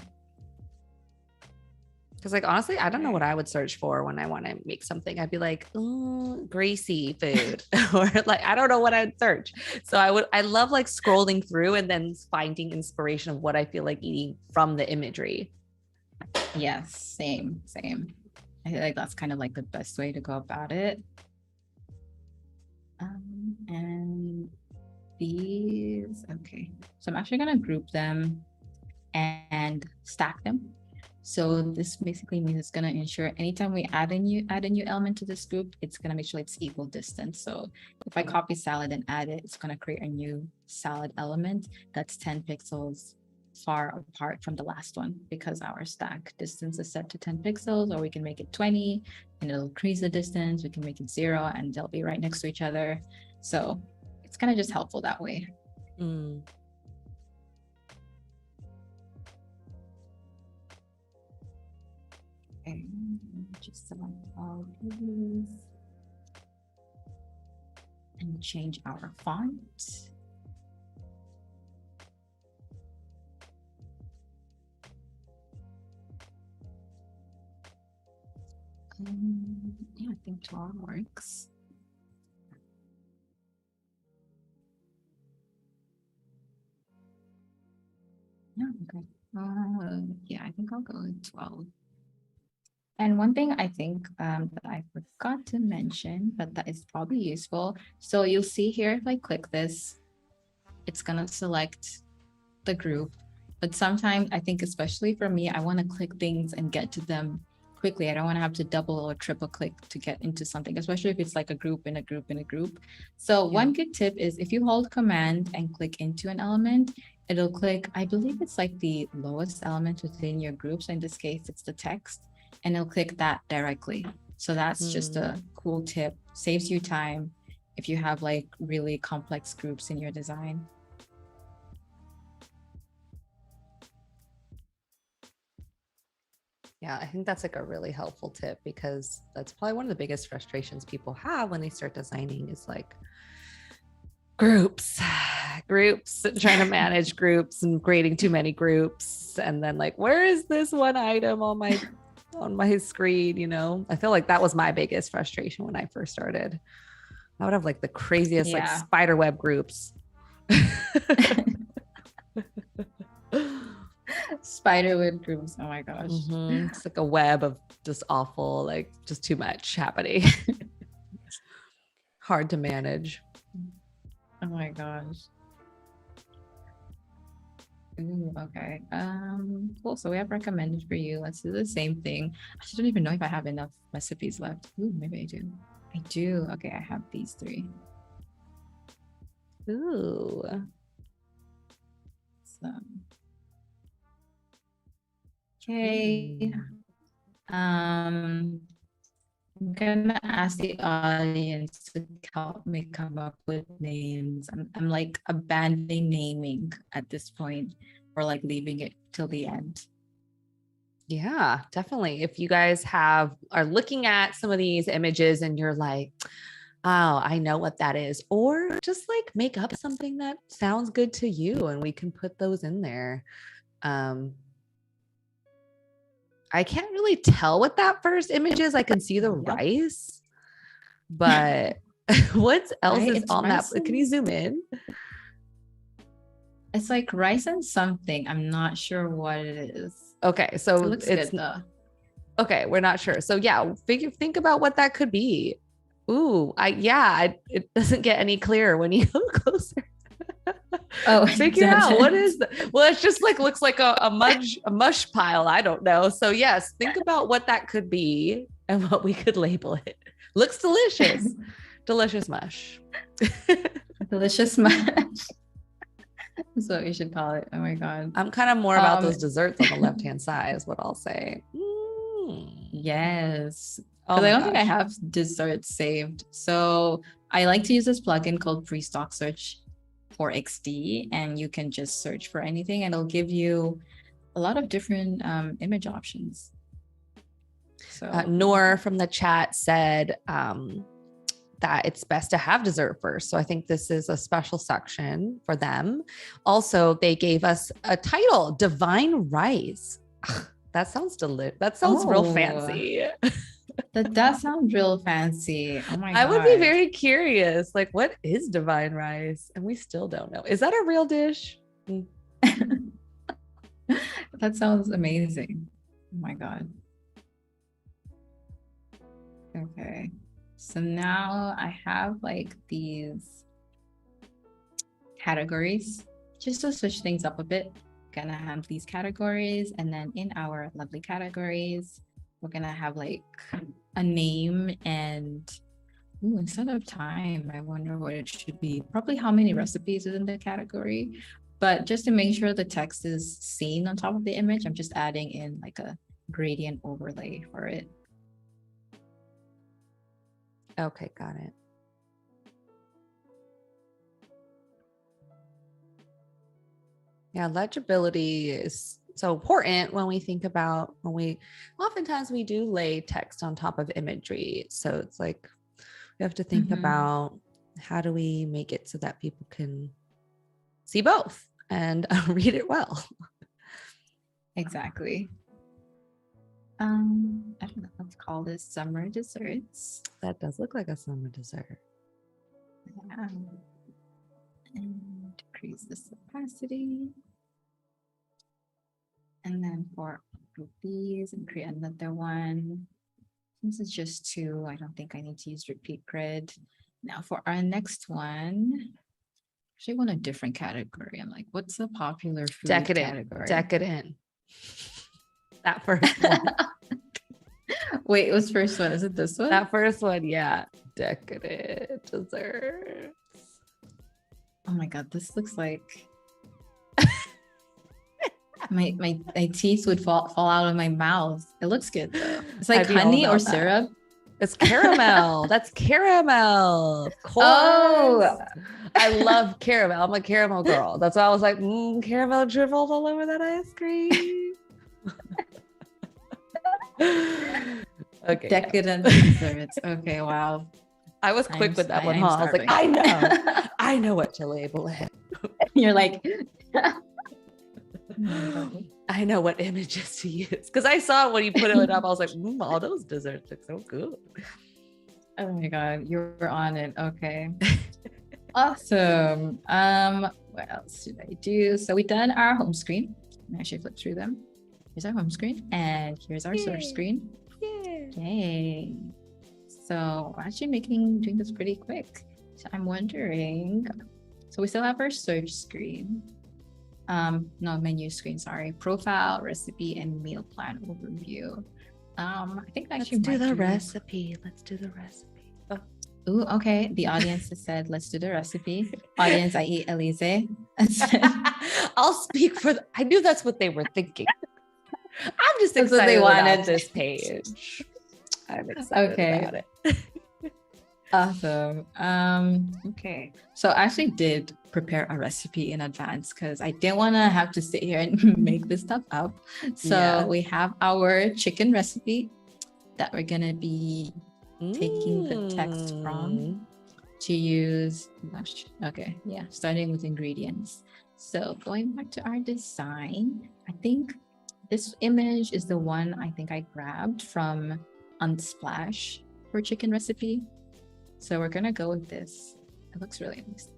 Because like, honestly, I don't know what I would search for when I want to make something. I'd be like, oh, greasy food, or like, I don't know what I'd search. So I love like scrolling through and then finding inspiration of what I feel like eating from the imagery. Yes, same. I feel like that's kind of like the best way to go about it. And these, okay. So I'm actually gonna group them and stack them. So this basically means it's gonna ensure anytime we add a new element to this group, it's gonna make sure it's equal distance. So if I copy salad and add it, it's gonna create a new salad element that's 10 pixels far apart from the last one, because our stack distance is set to 10 pixels, or we can make it 20 and it'll increase the distance. We can make it 0 and they'll be right next to each other. So it's kind of just helpful that way. Okay, just select all these and change our font. Yeah, I think 12 works. Yeah, okay. Yeah, I think I'll go with 12. And one thing I think that I forgot to mention, but that is probably useful. So you'll see here, if I click this, it's gonna select the group. But sometimes I think, especially for me, I want to click things and get to them quickly. I don't want to have to double or triple click to get into something, especially if it's like a group in a group in a group. So one good tip is if you hold Command and click into an element, it'll click, I believe it's like the lowest element within your group. So in this case, it's the text, and it'll click that directly. So that's just a cool tip. Saves you time if you have like really complex groups in your design. Yeah, I think that's like a really helpful tip, because that's probably one of the biggest frustrations people have when they start designing is like groups, trying to manage groups and creating too many groups. And then like, where is this one item on my screen? You know, I feel like that was my biggest frustration when I first started. I would have like the craziest like spider web groups. Spiderweb groups. Oh my gosh. It's like a web of just awful, like just too much happening. Hard to manage. Oh my gosh. Ooh, okay. Cool. So we have recommended for you. Let's do the same thing. I don't even know if I have enough recipes left. Ooh, maybe I do. I do. Okay, I have these 3. Ooh. So okay. I'm gonna ask the audience to help me come up with names. I'm like abandoning naming at this point, or like leaving it till the end. Yeah, definitely. If you guys are looking at some of these images and you're like, oh, I know what that is, or just like make up something that sounds good to you and we can put those in there. I can't really tell what that first image is. I can see the rice, but what's else is on that? Can you zoom in? It's like rice and something. I'm not sure what it is. Okay, so it looks good though. Okay, we're not sure. So yeah, think about what that could be. Ooh, it doesn't get any clearer when you go closer. Oh, figure out what is the, well, it's just like looks like a mush pile. I don't know. So yes, think about what that could be and what we could label it. Looks delicious. Delicious mush. Delicious mush. That's what we should call it. Oh my god. I'm kind of more about those desserts on the left-hand side is what I'll say. Yes. Because I don't think I have desserts saved. So I like to use this plugin called Pre-Stock Search for XD, and you can just search for anything and it'll give you a lot of different image options. So Noor from the chat said that it's best to have dessert first. So I think this is a special section for them. Also, they gave us a title, Divine Rice. That sounds delicious. That sounds real fancy. That does sound real fancy. Oh my I God. would be very curious. Like, what is divine rice? And we still don't know. Is that a real dish? That sounds amazing. Oh my God. Okay. So now I have like these categories just to switch things up a bit. Gonna have these categories, and then in our lovely categories, we're gonna have like a name and instead of time, I wonder what it should be. Probably how many recipes within the category. But just to make sure the text is seen on top of the image, I'm just adding in like a gradient overlay for it. Okay, got it. Yeah, legibility is so important when we think about oftentimes we do lay text on top of imagery. So it's like we have to think about how do we make it so that people can see both and read it well. Exactly. I don't know, let's call this summer desserts. That does look like a summer dessert. Yeah. And decrease this opacity. And then for these and create another one. This is just two. I don't think I need to use repeat grid. Now for our next one, actually want a different category. I'm like, what's a popular food category? Decadent. That first one. Wait, what's first one? Is it this one? That first one, yeah. Decadent desserts. Oh my God, this looks like my teeth would fall out of my mouth. It looks good though. It's like honey or syrup. It's caramel. That's caramel. Of course. Oh, I love caramel. I'm a caramel girl. That's why I was like, caramel dribbled all over that ice cream. Okay. Decadent desserts. Okay, wow. I was quick with that one, huh? I was like, I know what to label it. You're like, I know what images to use. Because I saw when you put it up, I was like, all those desserts look so good. oh my God, you're on it. Okay. Awesome. What else did I do? So we done our home screen. Let me actually flip through them. Here's our home screen and here's our search screen. Yay. So we're actually doing this pretty quick. So I'm wondering, so we still have our search screen. No, menu screen, sorry. Profile, recipe, and meal plan overview. I think Let's do the recipe. Let's do the recipe. Oh. Ooh, okay. The audience has said, let's do the recipe. Audience, i.e. Elizé. I'll speak for I knew that's what they were thinking. I'm just excited what they wanted. About this page. I'm excited about it. Awesome. Okay. So I actually did prepare a recipe in advance because I didn't want to have to sit here and make this stuff up. So we have our chicken recipe that we're gonna be taking the text from to use. Okay, yeah, starting with ingredients. So going back to our design, I think this image is the one I think I grabbed from Unsplash for chicken recipe. So we're gonna go with this. It looks really nice.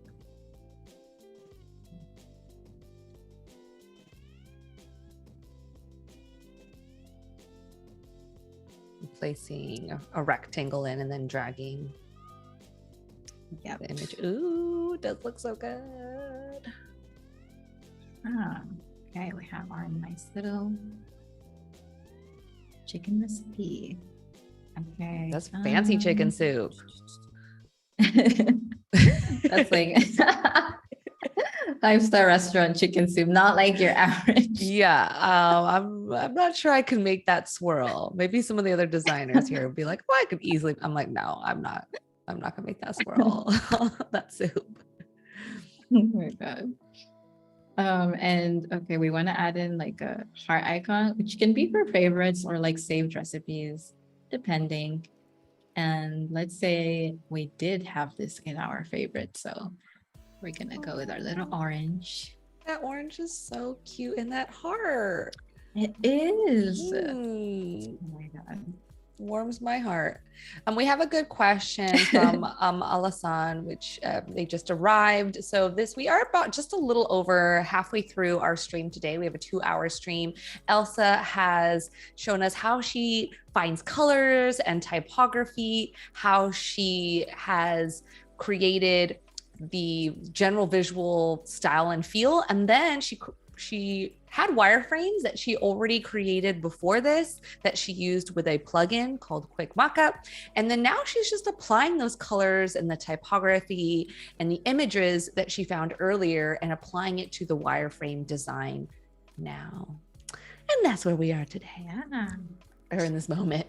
Placing a rectangle in and then dragging the image. Ooh, it does look so good. Okay, we have our nice little chicken recipe. Okay. That's fancy chicken soup. That's like 5-star restaurant chicken soup, not like your average. Yeah, I'm not sure I can make that swirl. Maybe some of the other designers here would be like, "Oh, I could easily." I'm like, no, I'm not gonna make that swirl. That soup. Oh my God. And okay, we want to add in like a heart icon, which can be for favorites or like saved recipes, depending. And let's say we did have this in our favorite. So we're going to go with our little orange. That orange is so cute in that heart. It is. Oh my God. Warms my heart. We have a good question from Alasan, which they just arrived. So we are about just a little over halfway through our stream today. We have a 2-hour stream. Elsa has shown us how she finds colors and typography, how she has created the general visual style and feel, and then she had wireframes that she already created before this that she used with a plugin called Quick Mockup. And then now she's just applying those colors and the typography and the images that she found earlier and applying it to the wireframe design now. And that's where we are today. Yeah. Or in this moment.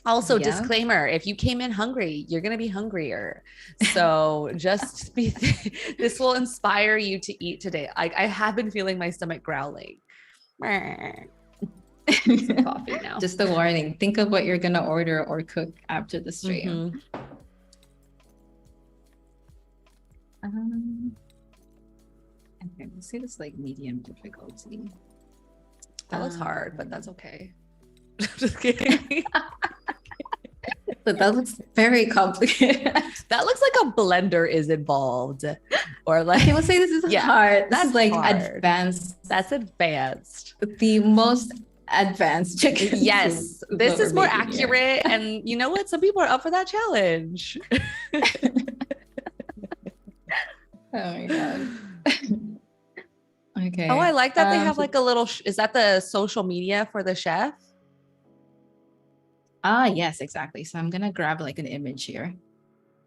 Also, disclaimer, if you came in hungry, you're going to be hungrier. So just this will inspire you to eat today. I have been feeling my stomach growling. Some coffee now. Just a warning. Think of what you're going to order or cook after the stream. Okay, let's say this like medium difficulty. That was hard, but that's okay. Just kidding. But that looks very complicated. That looks like a blender is involved. Or like, I would say this is hard. That's like hard. Advanced. That's advanced. The most advanced chicken. Yes, this is more accurate. And you know what? Some people are up for that challenge. Oh my God. Okay. Oh, I like that they have like a little, is that the social media for the chef? Yes, exactly. So I'm going to grab like an image here.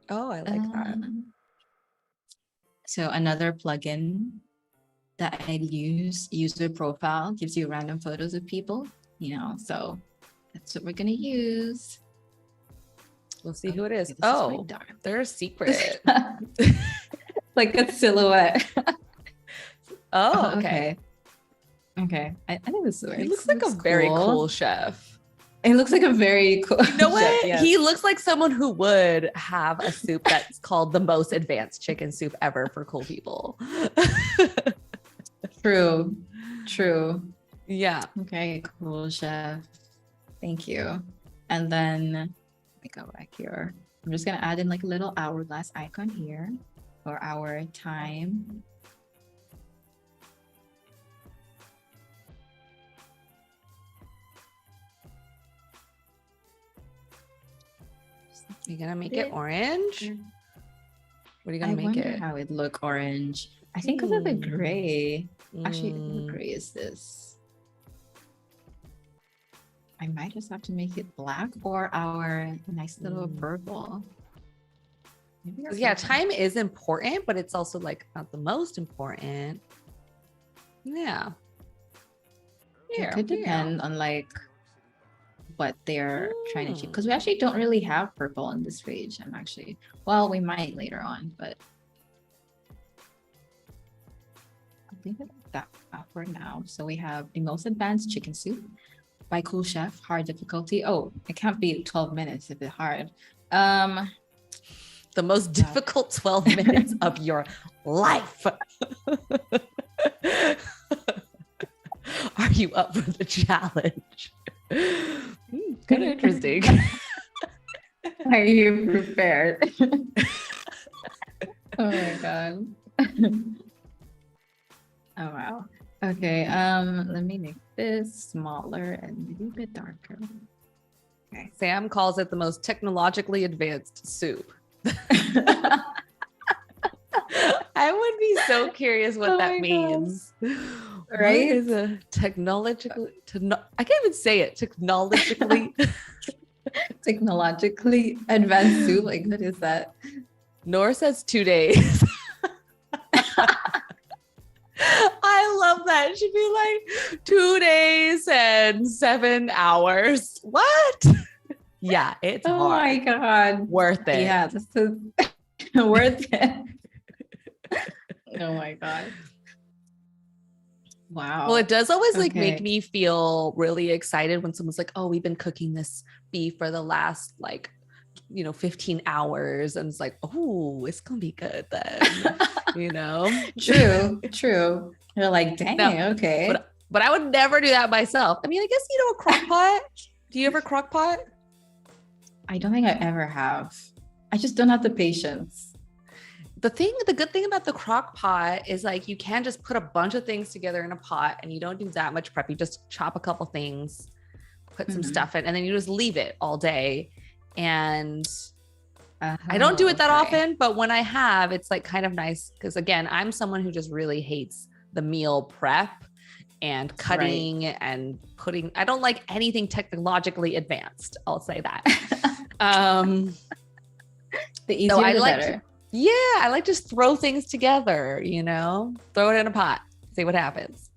Oh, I like that. So another plugin that I use, user profile, gives you random photos of people, so that's what we're going to use. We'll see who it is. Oh, they're a secret. Like a silhouette. Oh, okay. Okay. I think this works. He looks like a very cool chef. It looks like a very cool. You know what? Yes. He looks like someone who would have a soup that's called the most advanced chicken soup ever for cool people. True. Yeah. Okay, cool chef. Thank you. And then let me go back here. I'm just gonna add in like a little hourglass icon here for our time. You're gonna make it orange? What are you gonna make it? How it look orange. I think because of the gray. Actually, what gray is this? I might just have to make it black or our nice little purple. Yeah, time is important, but it's also like not the most important. Yeah. It could depend on like what they're trying to achieve, because we actually don't really have purple on this page. Well, we might later on, but I'll leave it like that for now. So we have the most advanced chicken soup by Cool Chef, hard difficulty. Oh, it can't be 12 minutes if it's hard. The most difficult 12 minutes of your life. Are you up for the challenge? Kind of interesting. Are you prepared? Oh my God. Oh wow. Okay, let me make this smaller and maybe a bit darker. Okay. Sam calls it the most technologically advanced soup. I would be so curious what that means. Right? What is a technologically I can't even say it. Technologically advanced soup. Like, what is that? Nora says 2 days. I love that. She'd be like 2 days and 7 hours. What? Yeah, it's hard. My God. Worth it. Yeah, this is worth it. Oh my God. Wow. Well, it does always like make Okay. me feel really excited when someone's like, oh, we've been cooking this beef for the last 15 hours. And it's like, oh, it's going to be good then, you know? True, true. You're like, No, dang, okay. but I would never do that myself. I mean, I guess, a crock pot. Do you ever crock pot? I don't think I ever have. I just don't have the patience. The good thing about the crock pot is like you can just put a bunch of things together in a pot and you don't do that much prep. You just chop a couple things, put some stuff in, and then you just leave it all day. And I don't do it that often, but when I have, it's like kind of nice because again, I'm someone who just really hates the meal prep and cutting and putting. I don't like anything technologically advanced. I'll say that. The easier, the better. I like just throw things together, throw it in a pot, see what happens.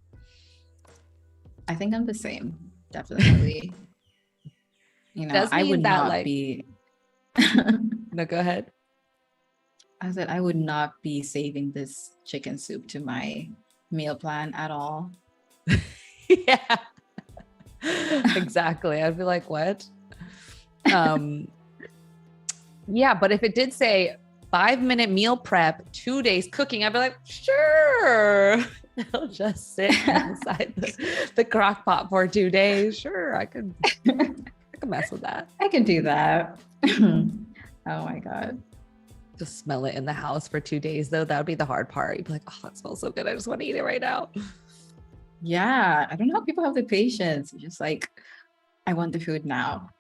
I think I'm the same. Definitely. I would not be. No, go ahead. I said I would not be saving this chicken soup to my meal plan at all. Yeah, exactly. I'd be like, what? Yeah, but if it did say 5-minute meal prep, 2 days cooking, I'd be like, sure. I'll just sit inside the crock pot for 2 days. Sure, I could mess with that. I can do that. Oh my God. Just smell it in the house for 2 days, though. That would be the hard part. You'd be like, oh, that smells so good. I just want to eat it right now. Yeah, I don't know how people have the patience. It's just like, I want the food now.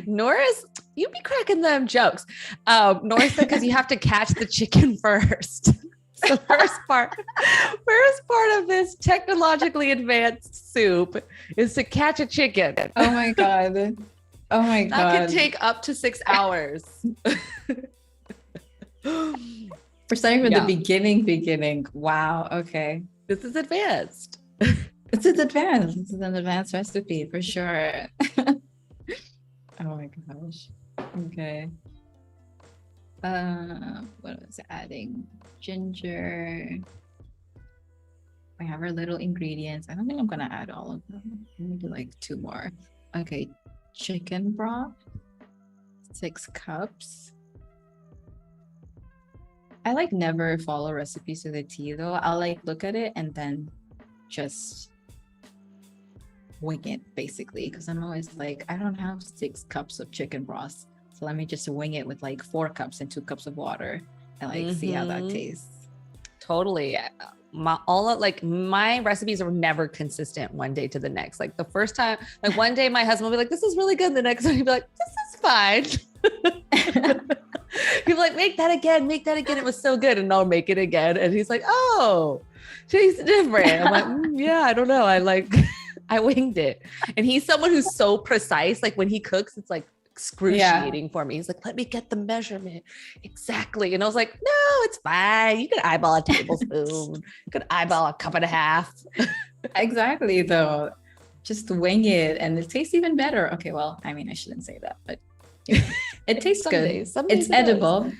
Norris, you be cracking them jokes. Norris said because you have to catch the chicken first. So first part of this technologically advanced soup is to catch a chicken. Oh my God. Oh my God. That could take up to 6 hours. We're starting from the beginning. Wow. Okay. This is advanced. This is advanced. This is an advanced recipe for sure. Oh my gosh. Okay. What was adding? Ginger. We have our little ingredients. I don't think I'm gonna add all of them. Maybe like 2 more. Okay. Chicken broth. 6 cups. I like never follow recipes to the T though. I'll like look at it and then just wing it basically, because I'm always like, I don't have 6 cups of chicken broth, so let me just wing it with like 4 cups and 2 cups of water and like see how that tastes. Totally. My recipes are never consistent one day to the next. Like the first time, like one day my husband will be like, this is really good. The next one he'll be like, this is fine. He'll be like, make that again. It was so good. And I'll make it again. And he's like, oh, tastes different. I'm like, yeah, I don't know. I winged it. And he's someone who's so precise. Like when he cooks, it's like excruciating for me. He's like, let me get the measurement exactly. And I was like, no, it's fine. You could eyeball a tablespoon. You could eyeball a cup and a half. Exactly though. Just wing it and it tastes even better. Okay, well, I mean, I shouldn't say that, but it tastes good. It's edible.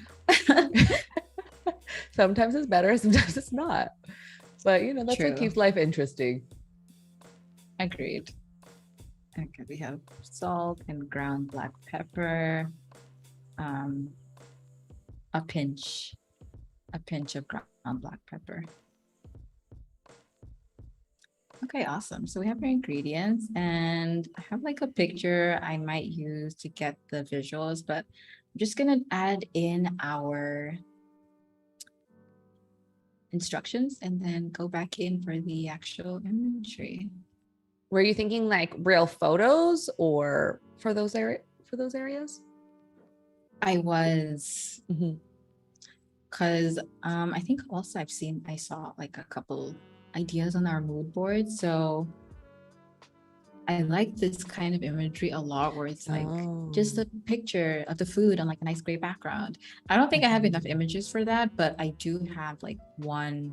Sometimes it's better, sometimes it's not. But that's True. what keeps life interesting. Agreed. Okay, we have salt and ground black pepper, a pinch of ground black pepper. Okay, awesome. So we have our ingredients and I have like a picture I might use to get the visuals, but I'm just gonna add in our instructions and then go back in for the actual imagery. Were you thinking like real photos or for those areas? I was, because I think also I saw like a couple ideas on our mood board. So I like this kind of imagery a lot where it's like just a picture of the food on like a nice gray background. I don't think I have enough images for that, but I do have like one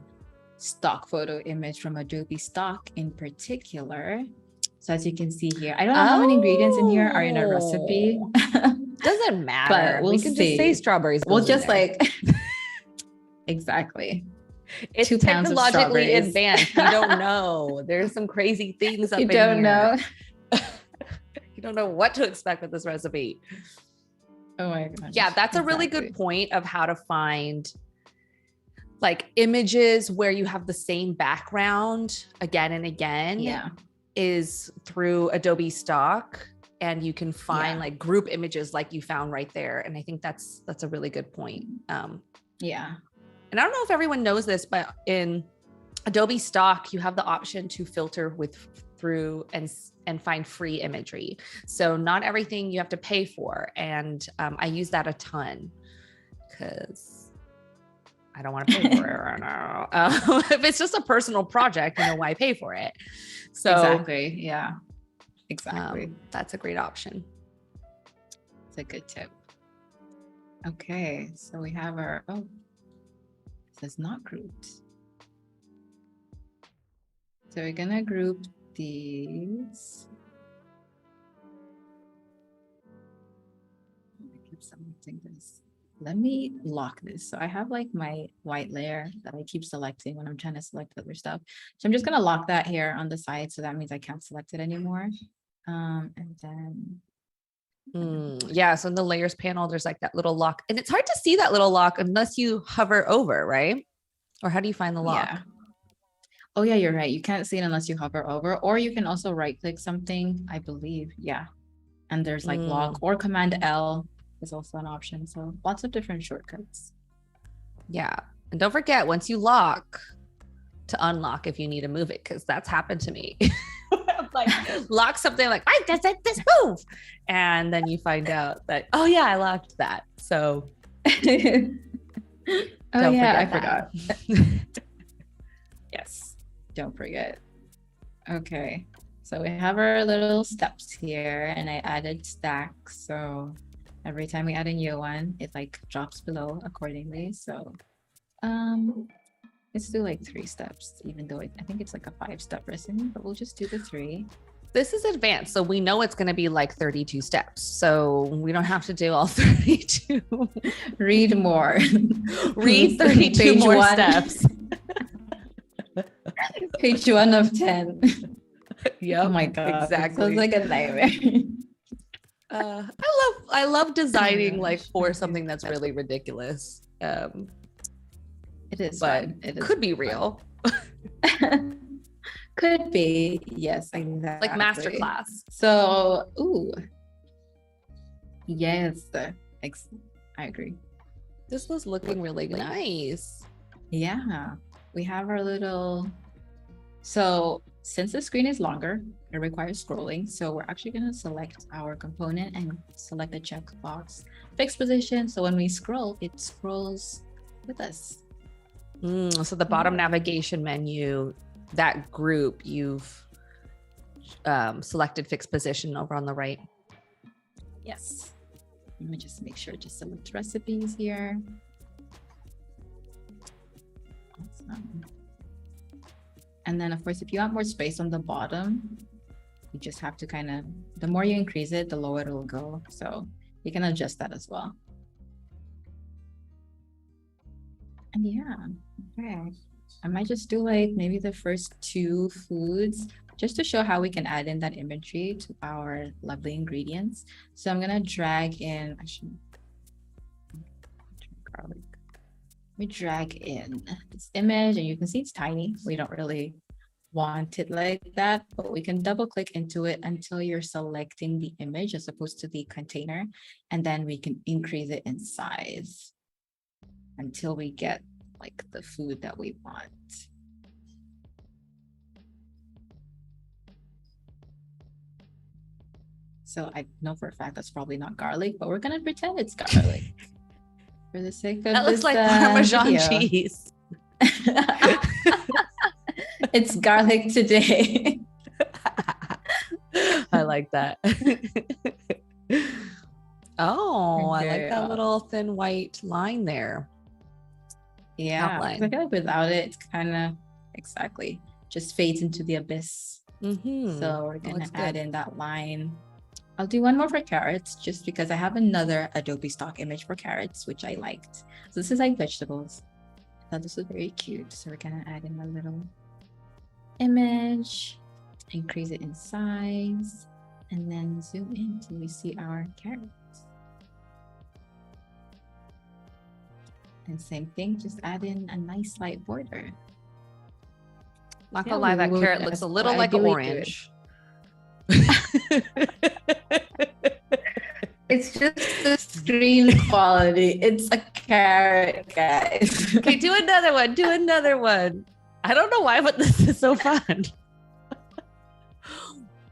stock photo image from Adobe Stock in particular. So as you can see here, I don't know how many ingredients in here are in a recipe. Doesn't matter. But we can just say strawberries. We'll just like Exactly. It's 2 pounds of technologically strawberries. advanced. You don't know. There's some crazy things up You in don't here. know. You don't know what to expect with this recipe. Oh my gosh. Yeah, that's a really good point of how to find like images where you have the same background again and again. Yeah. Is through Adobe Stock, and you can find Yeah. like group images like you found right there. And I think that's a really good point. Yeah. And I don't know if everyone knows this, but in Adobe Stock, you have the option to filter through and find free imagery. So not everything you have to pay for. And I use that a ton because I don't want to pay for it right now. If it's just a personal project, why pay for it? So exactly. Yeah, exactly. That's a great option. It's a good tip. Okay, so we have our, this is not grouped. So we're gonna group these. I keep selecting this. Let me lock this. So I have like my white layer that I keep selecting when I'm trying to select other stuff. So I'm just gonna lock that here on the side. So that means I can't select it anymore. And then. Yeah, so in the layers panel, there's like that little lock, and it's hard to see that little lock unless you hover over, right? Or how do you find the lock? Yeah. Oh yeah, you're right. You can't see it unless you hover over, or you can also right click something, I believe. Yeah. And there's like lock or Command L is also an option. So lots of different shortcuts. Yeah. And don't forget, once you lock, to unlock if you need to move it, because that's happened to me. Like lock something like, I just said this move. And then you find out that, oh yeah, I locked that. So I forgot. Yes, don't forget. Okay, so we have our little steps here, and I added stacks. So every time we add a new one, it like drops below accordingly. So let's do like 3 steps, even though I think it's like a 5-step recipe, but we'll just do the 3. This is advanced, so we know it's going to be like 32 steps. So we don't have to do all 32. Read more. Read 32 Page more 1. Steps. Page 1 of 10. Yep. Oh my god. Exactly. Sounds like a nightmare. I love designing like for something that's really ridiculous. It is, but fun. It could be real. Could be, yes, exactly. Like masterclass. So, yes, I agree. This was looking really nice. Yeah, we have our little. So since the screen is longer, it requires scrolling. So we're actually going to select our component and select the checkbox fixed position. So when we scroll, it scrolls with us. So the bottom navigation menu, that group, you've selected fixed position over on the right. Yes. Let me just make sure to select recipes here. Awesome. And then of course, if you want more space on the bottom, you just have to kind of, the more you increase it, the lower it will go. So you can adjust that as well. And yeah, okay. I might just do like maybe the first 2 foods just to show how we can add in that imagery to our lovely ingredients. So I'm gonna drag in, garlic. Let me drag in this image, and you can see it's tiny. We don't really want it like that, but we can double click into it until you're selecting the image as opposed to the container. And then we can increase it in size until we get like the food that we want. So I know for a fact that's probably not garlic, but we're gonna pretend it's garlic for the sake of that this, looks like Parmesan video. cheese. It's garlic today. I like that. Oh, Okay. I like that little thin white line there. Yeah, Outline. I feel like without it, it's kind of exactly just fades into the abyss. So we're gonna add in that line. I'll do one more for carrots just because I have another Adobe stock image for carrots, which I liked. So this is like vegetables. thought this was very cute. So we're gonna add in a little image, increase it in size, and then zoom in till we see our carrots. And same thing, just add in a nice light border. Not gonna lie, that carrot looks a little like orange. It's just the screen quality. It's a carrot, guys. Okay, do another one. Do another one. I don't know why, but this is so fun.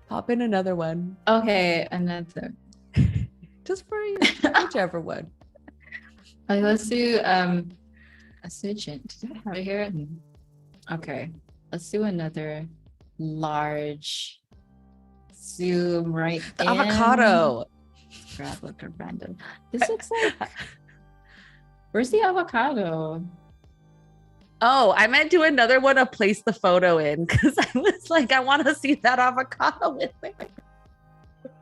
Pop in another one. Okay, another. Just for you, whichever one. Okay, let's do a switching. Does it have it here? Okay, let's do another large zoom right The in. avocado. Grab like a random. This looks like. Where's the avocado? Oh, I meant do another one to place the photo in because I was like, I want to see that avocado in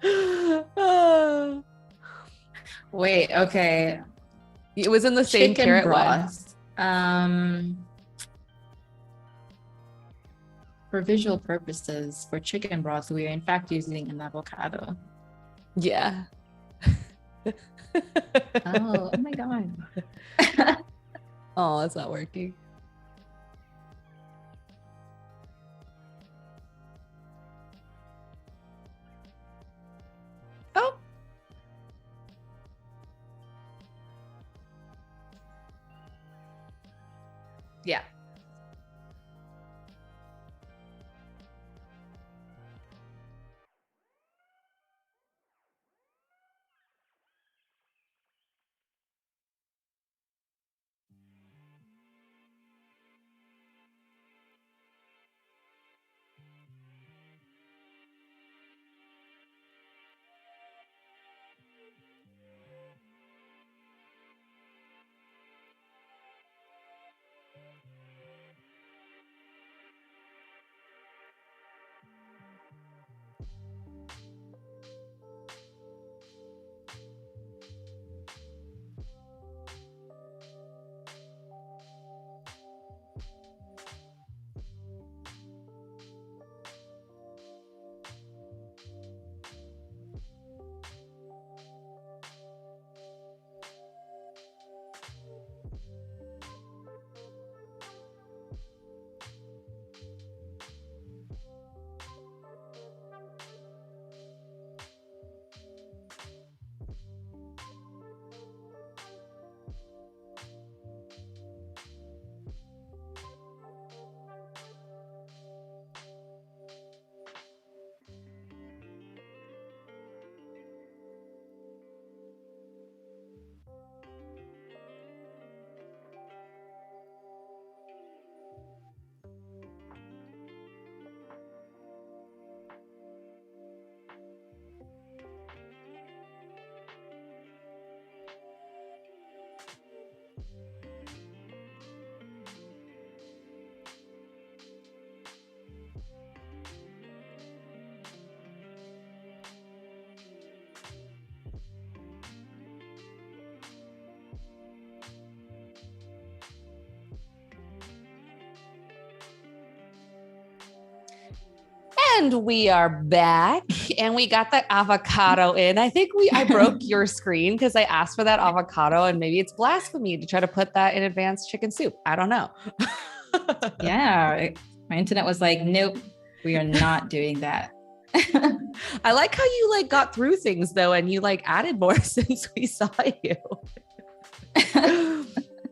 there. Wait, okay. It was in the same Chicken carrot broth. one. For visual purposes, for chicken broth, we are in fact using an avocado. Yeah. Oh my God. Oh, it's not working. Oh. Yeah. And we are back and we got that avocado in. I think I broke your screen because I asked for that avocado and maybe it's blasphemy to try to put that in advanced chicken soup. I don't know. Yeah, my internet was like, nope, we are not doing that. I like how you got through things though, and you added more since we saw you.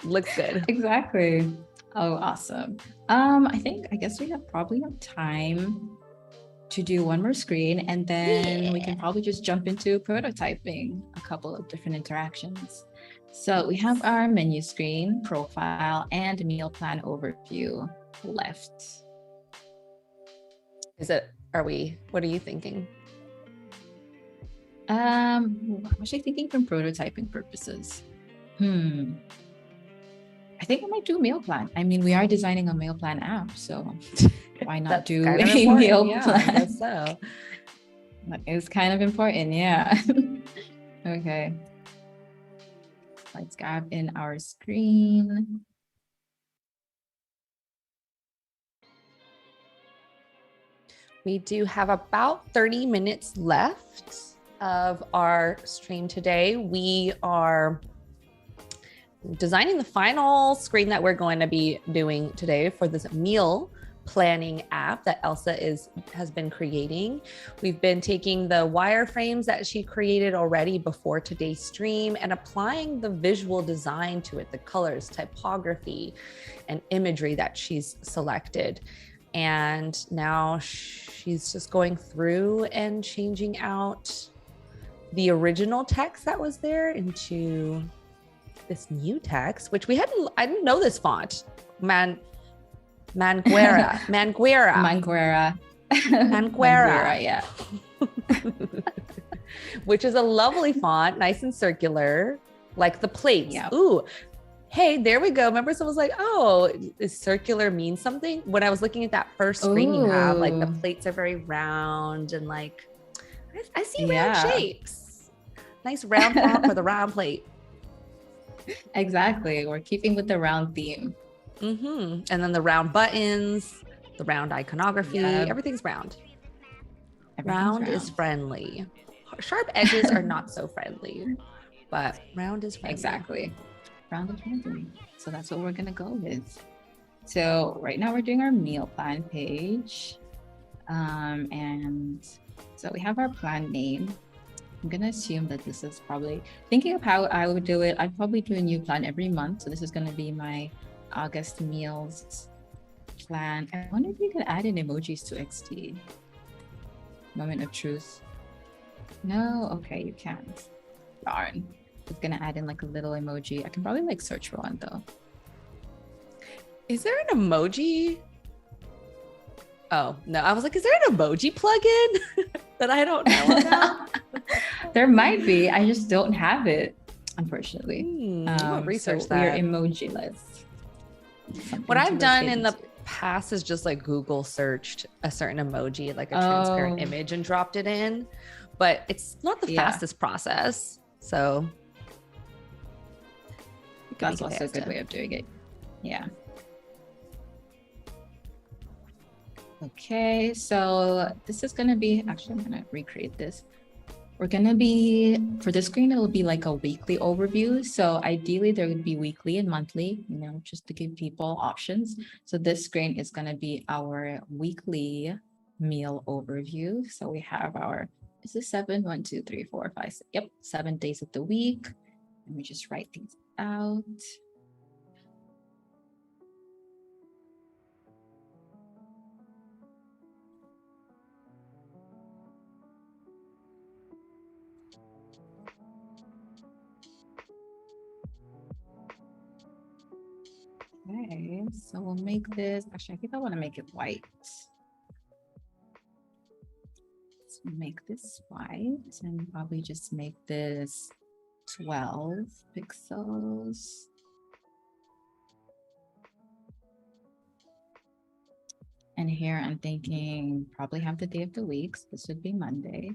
Looks good. Exactly. Oh, awesome. I guess we probably have time to do one more screen, and then we can probably just jump into prototyping a couple of different interactions. So we have our menu screen, profile, and meal plan overview left. What are you thinking? I'm actually thinking from prototyping purposes. I think I might do a meal plan. I mean, we are designing a meal plan app, so why not do a meal plan? I guess so. That is kind of important, yeah. Okay. Let's grab in our screen. We do have about 30 minutes left of our stream today. We are designing the final screen that we're going to be doing today for this meal planning app that Elsa has been creating. We've been taking the wireframes that she created already before today's stream and applying the visual design to it, the colors, typography, and imagery that she's selected. And now she's just going through and changing out the original text that was there into this new text, which I didn't know this font. Manguera. Yeah. Which is a lovely font, nice and circular, like the plates. Yep. Ooh, hey, there we go. Remember someone was like, oh, is circular mean something? When I was looking at that first screen you have, like the plates are very round and like, I see round shapes. Nice round font for the round plate. Exactly. We're keeping with the round theme. And then the round buttons, the round iconography, everything's round. Round is friendly. Sharp edges are not so friendly, but round is friendly. Exactly. Round is friendly. So that's what we're going to go with. So right now we're doing our meal plan page. And so we have our plan name. I'm going to assume that this is probably, thinking of how I would do it, I'd probably do a new plan every month. So this is going to be my August meals plan. I wonder if you could add in emojis to XD. Moment of truth. No, okay, you can't. Darn. It's gonna add in like a little emoji. I can probably like search for one though. Is there an emoji? Oh no, I was like, is there an emoji plugin that I don't know about? There might be. I just don't have it, unfortunately. I'll research that. We're emoji-less. What I've done in the past is just like Google searched a certain emoji, like a transparent image, and dropped it in, but it's not the fastest process. So that's also a good way of doing it. Yeah. Okay, so this is going to be, actually, I'm going to recreate this. We're going to be, for this screen, it'll be like a weekly overview. So ideally there would be weekly and monthly, you know, just to give people options. So this screen is going to be our weekly meal overview. So we have our, is this 7? 1, 2, 3, 4, 5, 6. Yep, 7 days of the week. Let me just write these out. Okay, so we'll make this, actually, I think I want to make it white. Let's make this white and probably just make this 12 pixels. And here I'm thinking probably have the day of the week. So this would be Monday.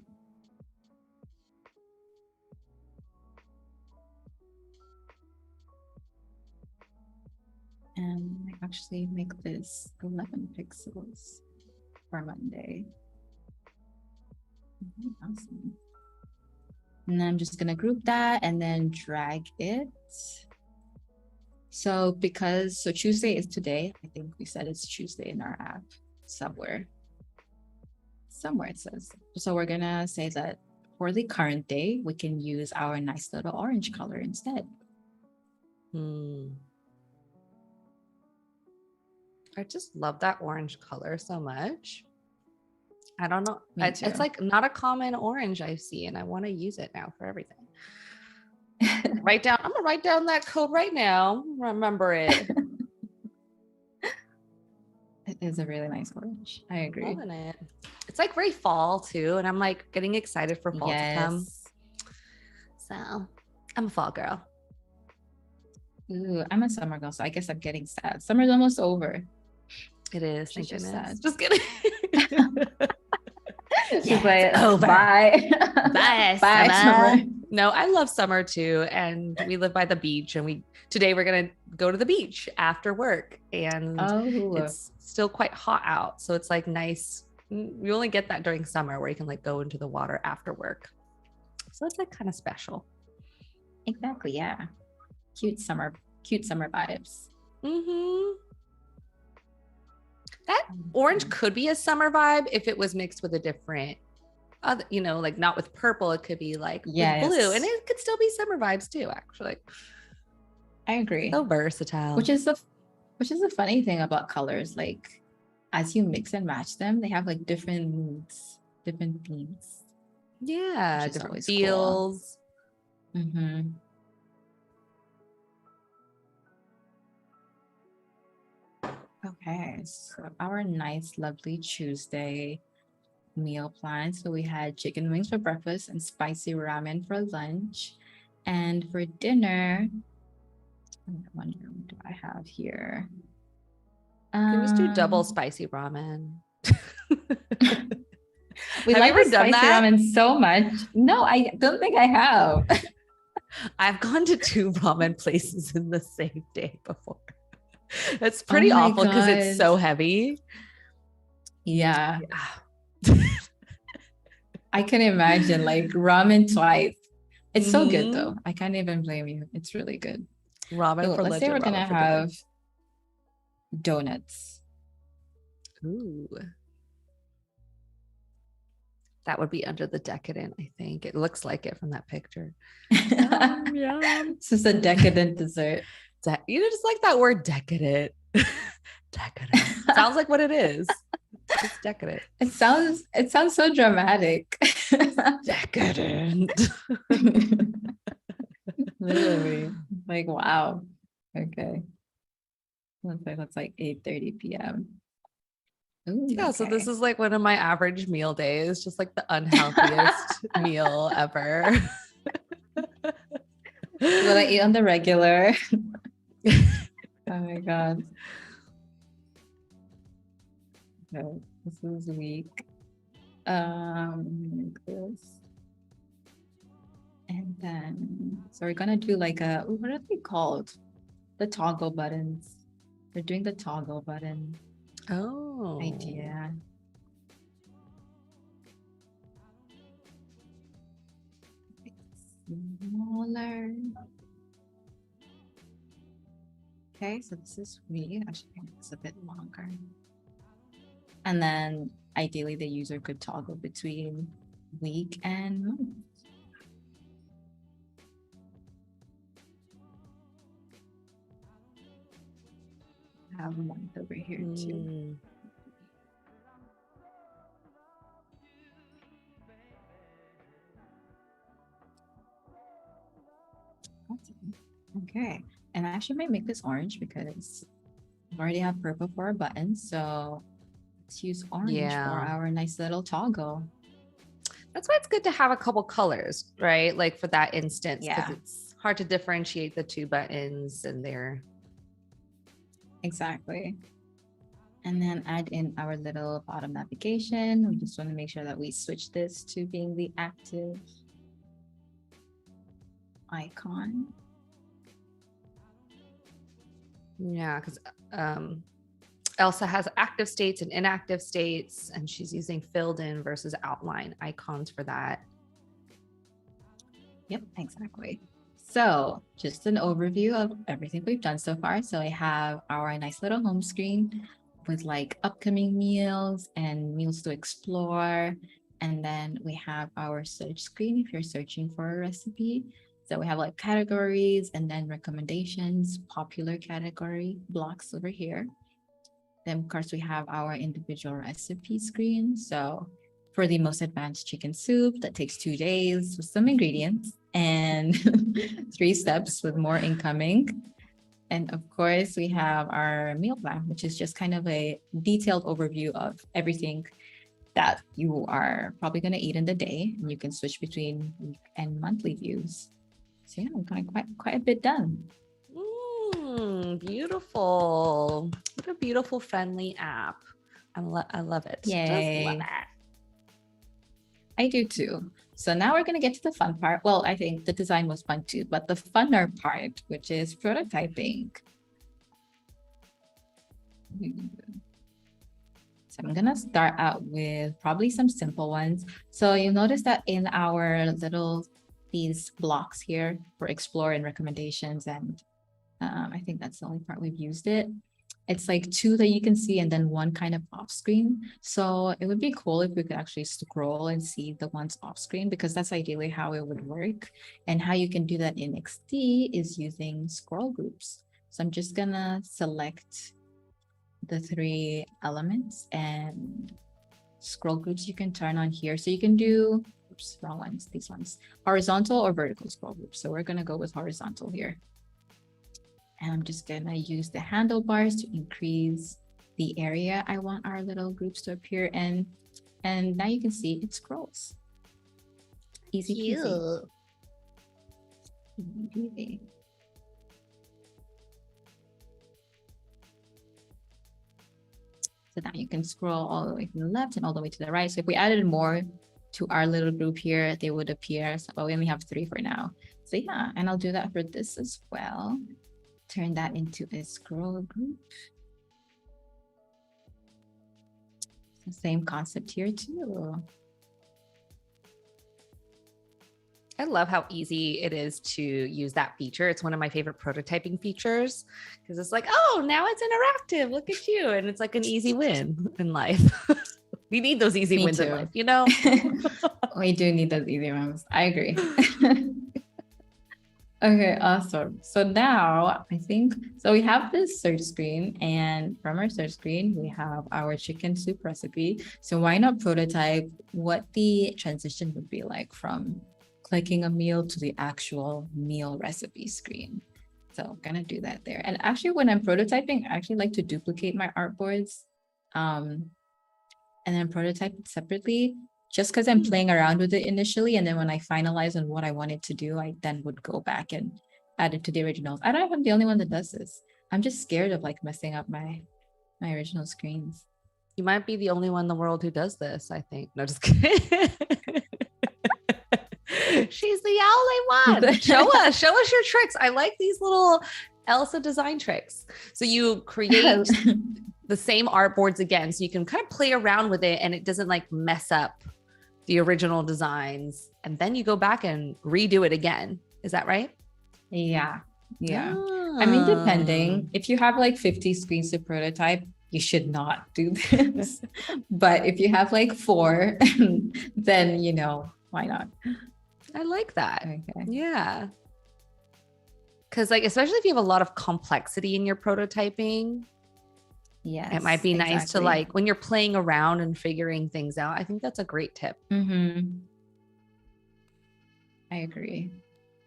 And I actually make this 11 pixels for Monday. Awesome. And then I'm just going to group that and then drag it. So Tuesday is today. I think we said it's Tuesday in our app somewhere. Somewhere it says. So we're going to say that for the current day, we can use our nice little orange color instead. I just love that orange color so much. I don't know. It's like not a common orange I see, and I want to use it now for everything. I'm gonna write down that code right now. Remember it. It is a really nice orange. I agree. Loving it. It's like very fall too, and I'm like getting excited for fall to come. So I'm a fall girl. Ooh, I'm a summer girl, so I guess I'm getting sad. Summer's almost over. It is. She's just sad. Just kidding. She's like, over. Bye. Bye, summer. No, I love summer too. And we live by the beach, and today we're going to go to the beach after work, and it's still quite hot out. So it's like nice You only get that during summer where you can like go into the water after work. So it's like kind of special. Exactly. Yeah. Cute summer vibes. That orange could be a summer vibe if it was mixed with a different other, like not with purple, it could be like with blue, and it could still be summer vibes too, actually. I agree. So versatile. Which is the funny thing about colors. Like as you mix and match them, they have like different moods, different themes. Yeah, different feels. Cool. Mm-hmm. Okay, so our nice, lovely Tuesday meal plan. So we had chicken wings for breakfast and spicy ramen for lunch. And for dinner, I wonder what do I have here? Can we just do double spicy ramen? We like the spicy ramen so much. No, I don't think I have. I've gone to 2 ramen places in the same day before. It's pretty awful because it's so heavy. Yeah. I can imagine like ramen twice. It's so good though. I can't even blame you. It's really good. Ramen for let's say we're gonna have donuts. Ooh. That would be under the decadent, I think. It looks like it from that picture. Yum. This is a decadent dessert. Just like that word decadent. Decadent. Sounds like what it is. It's decadent. It sounds so dramatic. Decadent. Literally. Like, wow. Okay. That's like 8:30 p.m. Ooh, yeah, okay. So this is like one of my average meal days, just like the unhealthiest meal ever. What I eat on the regular. Oh my god. Okay, this is week. This. And then so we're gonna do like what are they called? The toggle buttons. We're doing the toggle button. Oh, idea. Smaller. Okay, so this is week. Actually, I think it's a bit longer. And then ideally the user could toggle between week and month. I have a month over here too. Okay, and I actually might make this orange because we already have purple for our buttons, so let's use orange for our nice little toggle. That's why it's good to have a couple colors, right? Like for that instance, because it's hard to differentiate the 2 buttons and they're exactly. And then add in our little bottom navigation. We just want to make sure that we switch this to being the active icon. Yeah, because Elsa has active states and inactive states, and she's using filled in versus outline icons for that. Yep, exactly. So just an overview of everything we've done so far. So I have our nice little home screen with like upcoming meals and meals to explore. And then we have our search screen if you're searching for a recipe. So we have like categories and then recommendations, popular category blocks over here. Then of course we have our individual recipe screen. So for the most advanced chicken soup, that takes 2 days with some ingredients and 3 steps with more incoming. And of course, we have our meal plan, which is just kind of a detailed overview of everything that you are probably going to eat in the day. And you can switch between week and monthly views. So yeah, we've got quite a bit done. Beautiful. What a beautiful, friendly app. I love it. Yay. Just love it. I do too. So now we're going to get to the fun part. Well, I think the design was fun too, but the funner part, which is prototyping. So I'm gonna start out with probably some simple ones. So you'll notice that in our little, these blocks here for explore and recommendations, and I think that's the only part we've used it. It's like two that you can see and then one kind of off screen. So it would be cool if we could actually scroll and see the ones off screen, because that's ideally how it would work. And how you can do that in XD is using scroll groups. So I'm just gonna select the 3 elements and scroll groups you can turn on here. So you can do, oops, wrong ones, these ones, horizontal or vertical scroll groups. So we're gonna go with horizontal here. And I'm just gonna use the handlebars to increase the area I want our little groups to appear in. And now you can see it scrolls. Easy peasy. Easy. So now you can scroll all the way to the left and all the way to the right. So if we added more to our little group here, they would appear. So, but we only have 3 for now. So yeah, and I'll do that for this as well. Turn that into a scroll group. The same concept here too. I love how easy it is to use that feature. It's one of my favorite prototyping features because it's like, oh, now it's interactive. Look at you. And it's like an easy win in life. We need those easy wins in life, you know? We do need those easy ones. I agree. Okay, awesome. So now I think, so we have this search screen, and from our search screen, we have our chicken soup recipe. So why not prototype what the transition would be like from clicking a meal to the actual meal recipe screen. So I'm gonna do that there. And actually when I'm prototyping, I actually like to duplicate my artboards and then prototype it separately, just because I'm playing around with it initially. And then when I finalize on what I wanted to do, I then would go back and add it to the originals. I don't know if I'm the only one that does this. I'm just scared of like messing up my original screens. You might be the only one in the world who does this, I think. No, just kidding. She's the only one. Show us your tricks. I like these little Elsa design tricks. So you create the same artboards again, so you can kind of play around with it and it doesn't like mess up the original designs. And then you go back and redo it again. Is that right? Yeah. Yeah. Oh. I mean, depending, if you have like 50 screens to prototype, you should not do this. But if you have like 4, then, you know, why not? I like that. Okay. Yeah. Because like, especially if you have a lot of complexity in your prototyping, yes, it might be nice to like, when you're playing around and figuring things out, I think that's a great tip. Mm-hmm. I agree.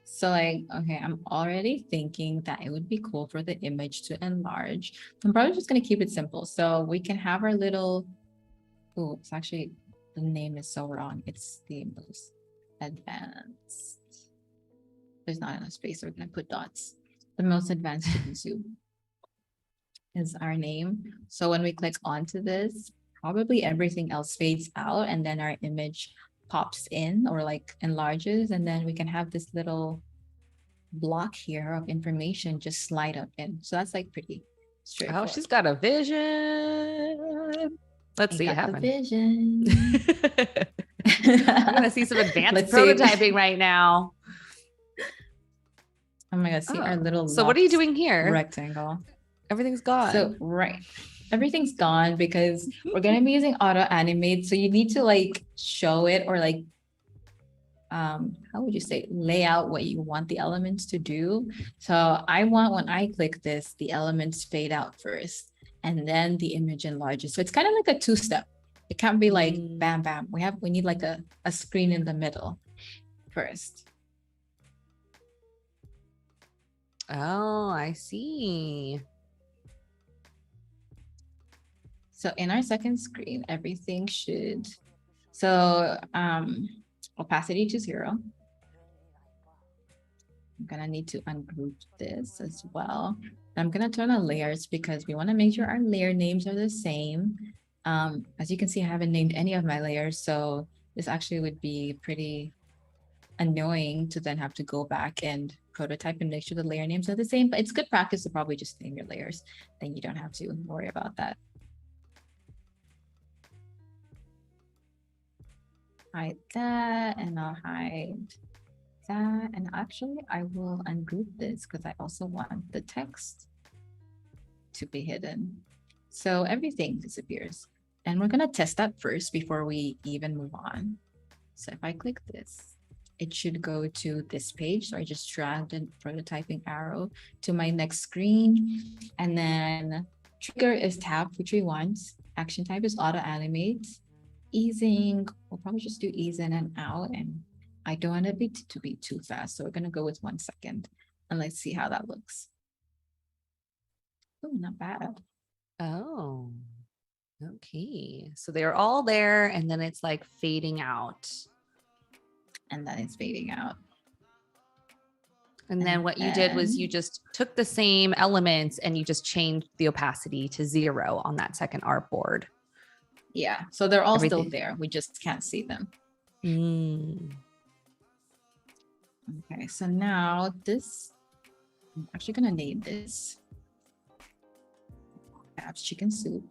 So like, okay, I'm already thinking that it would be cool for the image to enlarge. I'm probably just going to keep it simple. So we can have our little, oh, it's actually, the name is so wrong. It's the most advanced. There's not enough space, so we're going to put dots. The most advanced chicken soup is our name. So when we click onto this, probably everything else fades out and then our image pops in or like enlarges, and then we can have this little block here of information just slide up in. So that's like pretty straightforward. Oh, she's got a vision. Let's see it happen. Vision. I'm gonna see some advanced prototyping right now. Oh my god, see our little. So what are you doing here? Rectangle. Everything's gone. So right. Everything's gone because we're going to be using auto animate. So you need to like show it or like, how would you say, lay out what you want the elements to do. So I want, when I click this, the elements fade out first and then the image enlarges. So it's kind of like a 2-step. It can't be like bam, bam. We need like a screen in the middle first. Oh, I see. So in our second screen, everything should, so opacity to 0. I'm gonna need to ungroup this as well. I'm gonna turn on layers because we wanna make sure our layer names are the same. As you can see, I haven't named any of my layers, so this actually would be pretty annoying to then have to go back and prototype and make sure the layer names are the same, but it's good practice to probably just name your layers. Then you don't have to worry about that. hide that, and I'll hide that. And actually, I will ungroup this because I also want the text to be hidden. So everything disappears. And we're going to test that first before we even move on. So if I click this, it should go to this page. So I just dragged the prototyping arrow to my next screen. And then trigger is tab, which we want. Action type is auto animate. Easing, we'll probably just do ease in and out. And I don't want it to be too fast. So we're going to go with 1 second. And let's see how that looks. Oh, not bad. Oh, okay. So they're all there and then it's like fading out. And then it's fading out. And then what you did was you just took the same elements and you just changed the opacity to 0 on that second artboard. Yeah, so they're all Everything. still there. We just can't see them. Okay, so now this, I'm actually gonna name this perhaps chicken soup,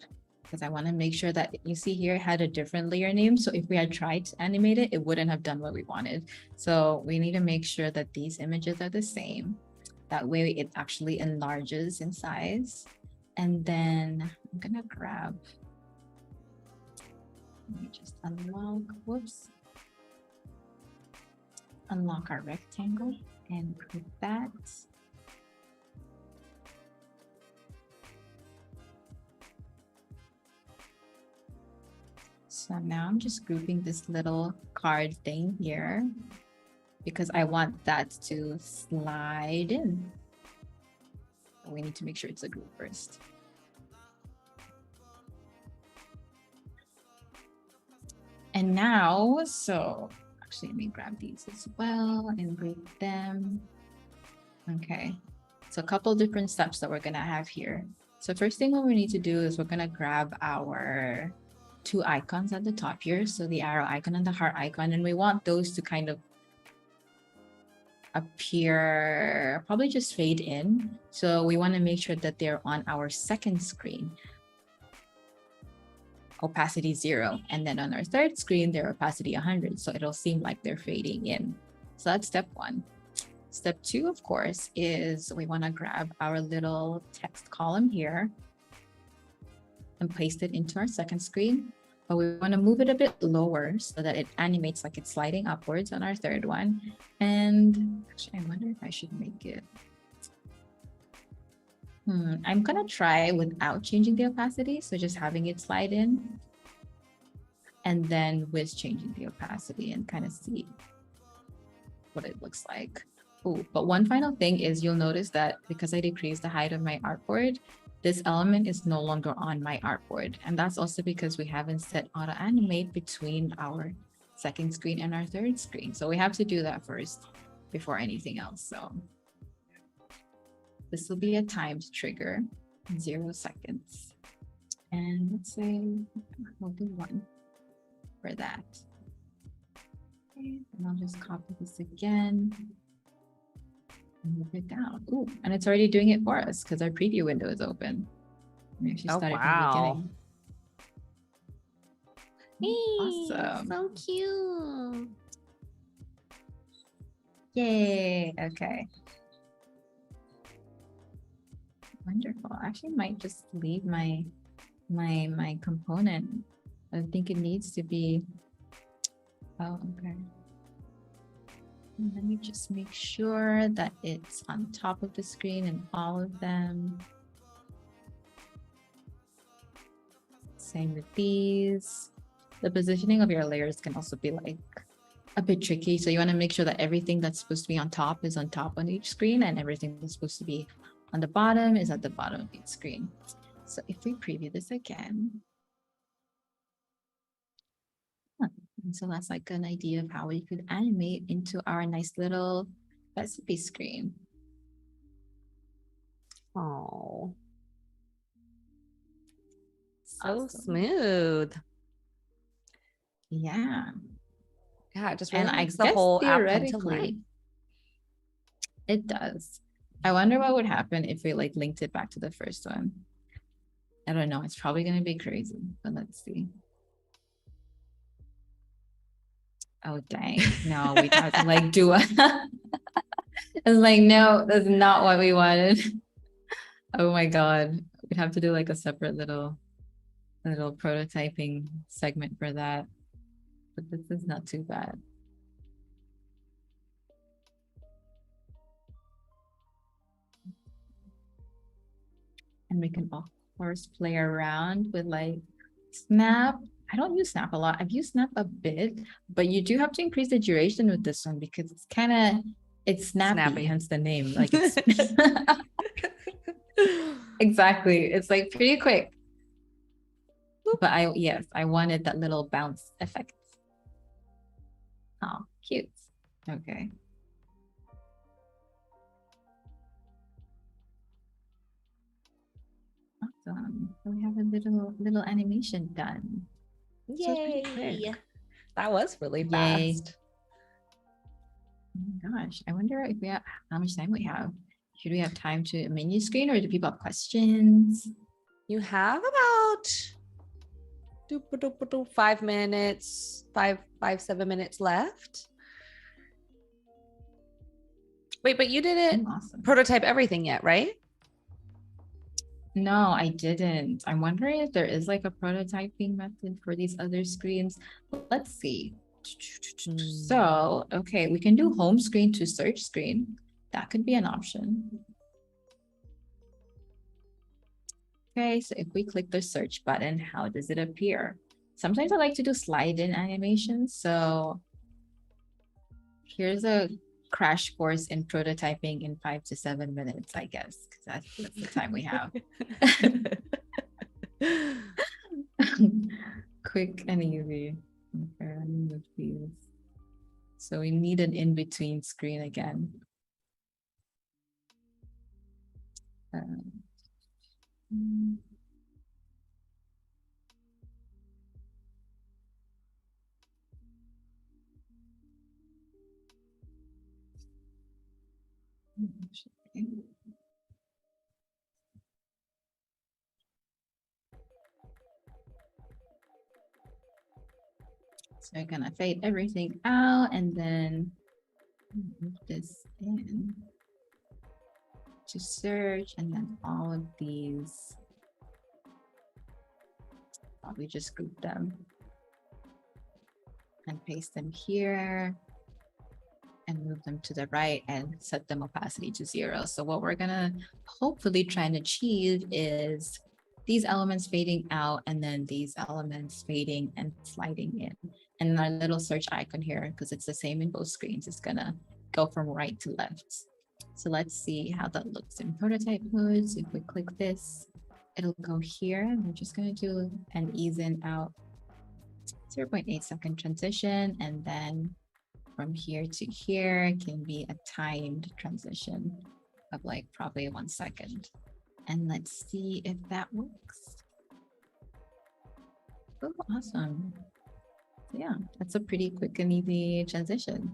because I want to make sure that you see here it had a different layer name. So if we had tried to animate it, it wouldn't have done what we wanted. So we need to make sure that these images are the same. That way it actually enlarges in size. And then I'm gonna grab, let me just unlock, whoops. Unlock our rectangle and put that. So now I'm just grouping this little card thing here because I want that to slide in. We need to make sure it's a group first. And now, so actually let me grab these as well and group them. Okay, so a couple different steps that we're gonna have here. So first thing what we need to do is we're gonna grab our 2 icons at the top here. So the arrow icon and the heart icon, and we want those to kind of appear, probably just fade in. So we want to make sure that they're on our second screen, opacity 0, and then on our third screen they're opacity 100, so it'll seem like they're fading in. So that's step 1. Step 2, of course, is we want to grab our little text column here and paste it into our second screen, but we want to move it a bit lower so that it animates like it's sliding upwards on our third one. And actually, I wonder if I should make it. I'm gonna try without changing the opacity, so just having it slide in, and then with changing the opacity and kind of see what it looks like. Oh, but one final thing is you'll notice that because I decreased the height of my artboard, this element is no longer on my artboard. And that's also because we haven't set auto animate between our second screen and our third screen. So we have to do that first before anything else. So this will be a timed trigger, 0 seconds. And let's say we'll do 1 for that. Okay, and I'll just copy this again. Move it down. Ooh, and it's already doing it for us because our preview window is open. We actually started from the beginning. Awesome. So cute. Yay. Okay. Wonderful. I actually might just leave my component. I think it needs to be. Oh, okay. Let me just make sure that it's on top of the screen and all of them. Same with these. The positioning of your layers can also be like a bit tricky. So you want to make sure that everything that's supposed to be on top is on top on each screen, and everything that's supposed to be on the bottom is at the bottom of each screen. So if we preview this again. And so that's like an idea of how we could animate into our nice little recipe screen. Oh, so Awesome. smooth. Yeah. Yeah, it just really makes I the whole app come to theoretically, life. it does. I wonder what would happen if we like linked it back to the first one. I don't know. It's probably going to be crazy, but let's see. Oh, dang. No, we have to like do a, I was like, no, that's not what we wanted. Oh my God. We'd have to do like a separate little prototyping segment for that. But this is not too bad. And we can, of course, play around with like Snap. I don't use Snap a lot. I've used Snap a bit, but you do have to increase the duration with this one because it's snappy, hence the name. Like it's exactly. It's like pretty quick. But I wanted that little bounce effect. Oh, cute. Okay. Awesome. So we have a little animation done. Yay! That was really fast. Oh my gosh, I wonder if we have how much time we have. Should we have time to menu screen or do people have questions? You have about 5 minutes, 7 minutes left. Wait, but you didn't prototype everything yet, right? No, I didn't. I'm wondering if there is like a prototyping method for these other screens. Let's see. So, okay, we can do home screen to search screen. That could be an option. Okay, so if we click the search button, how does it appear? Sometimes I like to do slide in animations. So here's a crash course in prototyping in 5 to 7 minutes, I guess, because that's the time we have. Quick and easy. Okay, let me move these. So we need an in-between screen again. So we're gonna fade everything out and then move this in to search, and then all of these, probably just group them and paste them here and move them to the right and set them opacity to 0. So what we're gonna hopefully try and achieve is these elements fading out and then these elements fading and sliding in. And our little search icon here, because it's the same in both screens, is gonna go from right to left. So let's see how that looks in prototype mode. So if we click this, it'll go here, and we're just gonna do an ease in out 0.8 second transition, and then from here to here can be a timed transition of like probably 1 second. And let's see if that works. Oh, awesome. So yeah, that's a pretty quick and easy transition.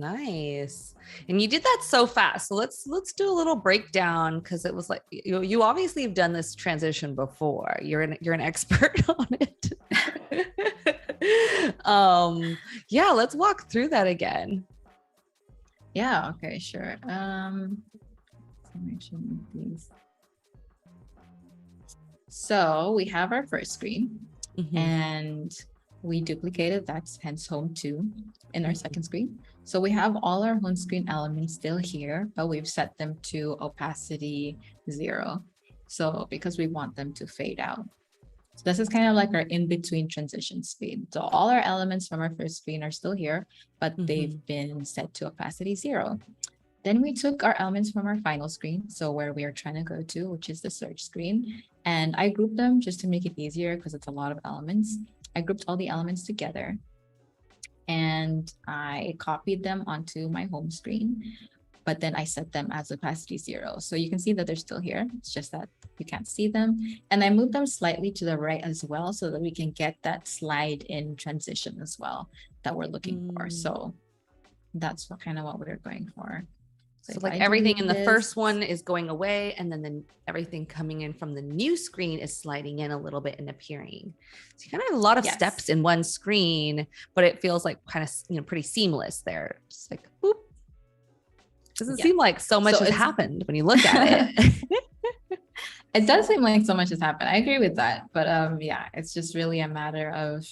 Nice. And you did that so fast. So let's do a little breakdown, because it was like you obviously have done this transition before. You're an expert on it. Yeah, let's walk through that again. Yeah, okay, sure. So we have our first screen, and we duplicated that's hence home 2 in our second screen. So we have all our home screen elements still here, but we've set them to opacity 0. So because we want them to fade out. So this is kind of like our in-between transition screen. So all our elements from our first screen are still here, but they've been set to opacity 0. Then we took our elements from our final screen, so where we are trying to go to, which is the search screen. And I grouped them just to make it easier because it's a lot of elements. I grouped all the elements together and I copied them onto my home screen, but then I set them as opacity 0. So you can see that they're still here. It's just that you can't see them. And I moved them slightly to the right as well so that we can get that slide in transition as well that we're looking for. So that's what we're going for. So if like I everything in delete the first this, one is going away, and then everything coming in from the new screen is sliding in a little bit and appearing. So you kind of have a lot of yes, steps in one screen, but it feels like kind of, pretty seamless there. Just like, boop. Doesn't yeah. seem like so much So has it's happened when you look at it. it does seem like so much has happened. I agree with that. But yeah, it's just really a matter of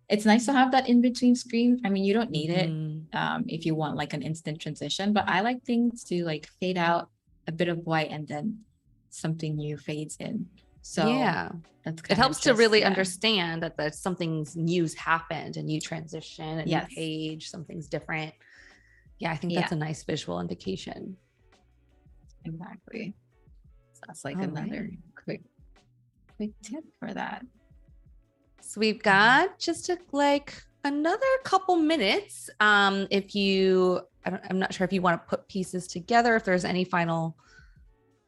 it's nice to have that in between screen. I mean, you don't need it Mhm. if you want like an instant transition, but I like things to like fade out a bit of white and then something new fades in. So Yeah. that's It kind of helps to just, really yeah. understand that something's new's happened, a new transition, a new Yes. page, something's different. Yeah, I think Yeah, that's a nice visual indication. exactly. So that's like All another right. quick tip for that. So we've got just like another couple minutes. If you, I'm not sure if you want to put pieces together, if there's any final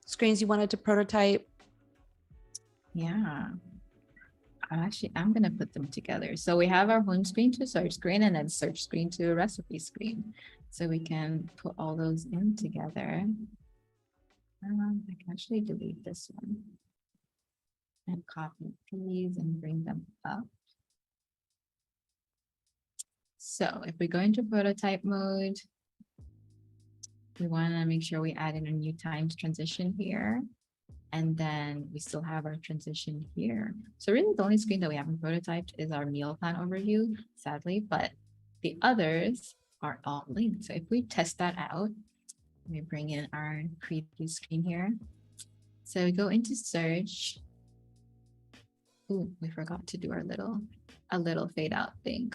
screens you wanted to prototype. Yeah. I'm gonna put them together. So we have our home screen to search screen and then search screen to recipe screen. So we can put all those in together. I can actually delete this one and copy these and bring them up. So if we go into prototype mode, we want to make sure we add in a new times transition here. And then we still have our transition here. So really the only screen that we haven't prototyped is our meal plan overview, sadly, but the others are all linked. So if we test that out, let me bring in our preview screen here. So we go into search. Ooh, we forgot to do a little fade out thing.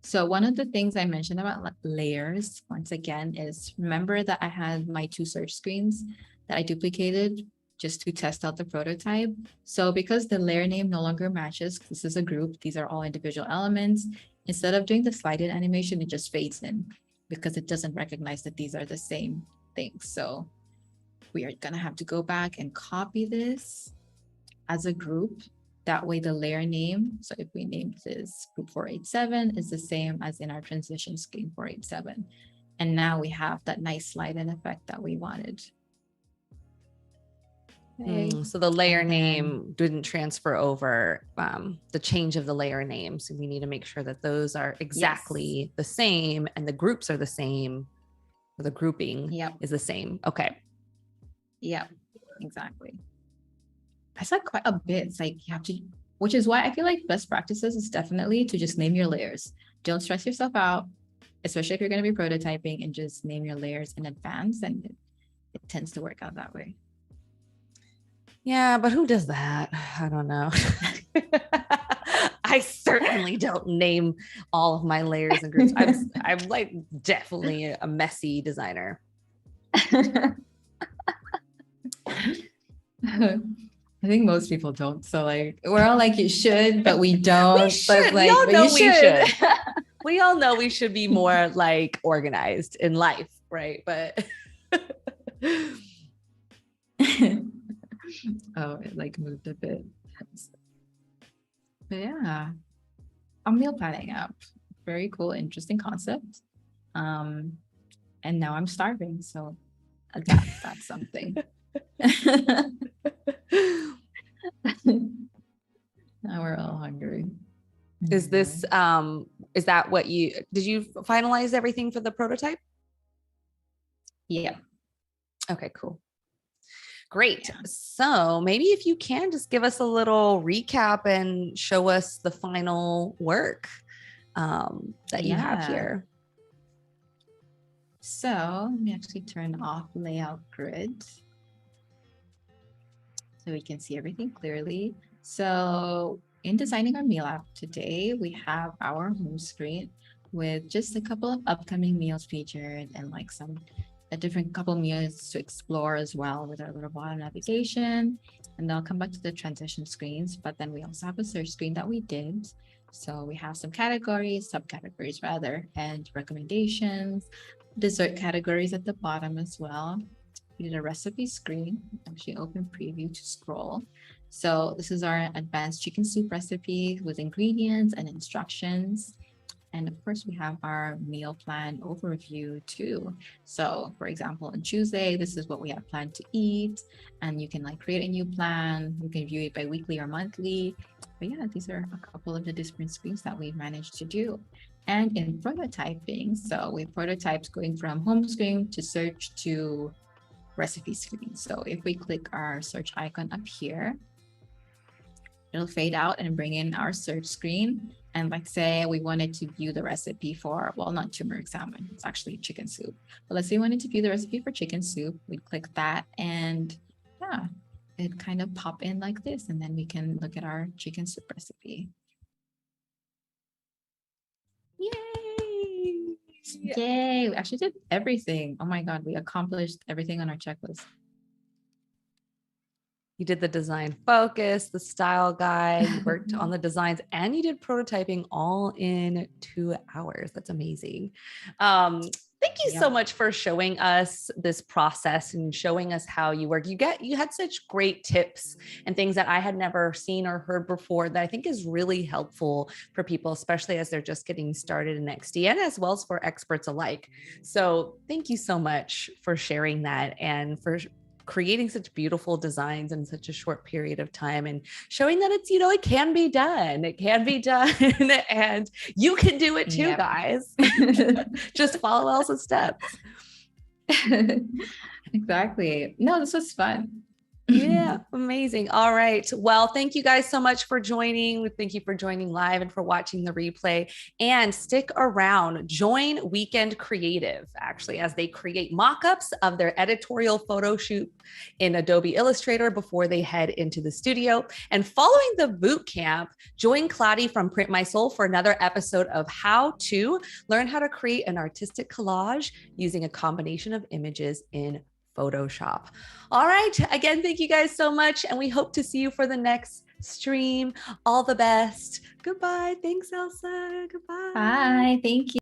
So one of the things I mentioned about layers, once again, is remember that I had my two search screens that I duplicated just to test out the prototype. So because the layer name no longer matches, this is a group, these are all individual elements, instead of doing the slide in animation, it just fades in because it doesn't recognize that these are the same things. So we are gonna have to go back and copy this as a group. That way the layer name, so if we name this group 487, is the same as in our transition screen 487. And now we have that nice slide in effect that we wanted. Okay. So the layer And then, name didn't transfer over, the change of the layer name. So we need to make sure that those are exactly the same and the groups are the same, or the grouping is the same. Okay. Yeah, exactly. That's like quite a bit. It's like you have to, which is why I feel like best practices is definitely to just name your layers. Don't stress yourself out, especially if you're going to be prototyping, and just name your layers in advance. And it tends to work out that way. Yeah, but who does that? I don't know. I certainly don't name all of my layers and groups. I'm like definitely a messy designer. I think most people don't. So like we're all like you should, but we don't. We should. But like, we all know we should. should. We all know we should be more like organized in life, right? But oh, it like moved a bit. But yeah, a meal planning app. Very cool, interesting concept. And now I'm starving, so that's something. Now we're all hungry. is this is that what did you finalize everything for the prototype? Yeah. Okay, cool. Great. Yeah. So maybe if you can just give us a little recap and show us the final work that you have here. So let me actually turn off layout grid so we can see everything clearly. So in designing our meal app today, we have our home screen with just a couple of upcoming meals featured and like a different couple meals to explore as well with our little bottom navigation. And then I'll come back to the transition screens, but then we also have a search screen that we did. So we have some categories, subcategories rather, and recommendations, dessert categories at the bottom as well. We did a recipe screen, actually open preview to scroll. So this is our advanced chicken soup recipe with ingredients and instructions. And of course, we have our meal plan overview too. So for example, on Tuesday, this is what we have planned to eat. And you can like create a new plan. You can view it by weekly or monthly. But yeah, these are a couple of the different screens that we've managed to do. And in prototyping, so we prototyped going from home screen to search to recipe screen. So if we click our search icon up here, it'll fade out and bring in our search screen. And like say we wanted to view the recipe for, well, not turmeric salmon, it's actually chicken soup. But let's say we wanted to view the recipe for chicken soup. We'd click that and yeah, it kind of pop in like this. And then we can look at our chicken soup recipe. Yay! Yay, we actually did everything. Oh my God, we accomplished everything on our checklist. You did the design focus, the style guide, you worked on the designs, and you did prototyping all in 2 hours. That's amazing. Thank you so much for showing us this process and showing us how you work. You had such great tips and things that I had never seen or heard before that I think is really helpful for people, especially as they're just getting started in XD and as well as for experts alike. So thank you so much for sharing that and for creating such beautiful designs in such a short period of time and showing that it's, it can be done. It can be done and you can do it too, guys. Just follow Elsa's steps. Exactly. No, this was fun. Yeah, amazing. All right. Well, thank you guys so much for joining. Thank you for joining live and for watching the replay. And stick around. Join Weekend Creative, actually, as they create mock-ups of their editorial photo shoot in Adobe Illustrator before they head into the studio. And following the boot camp, join Cloudy from Print My Soul for another episode of how to learn how to create an artistic collage using a combination of images in Photoshop. All right. Again, thank you guys so much. And we hope to see you for the next stream. All the best. Goodbye. Thanks, Elsa. Goodbye. Bye. Thank you.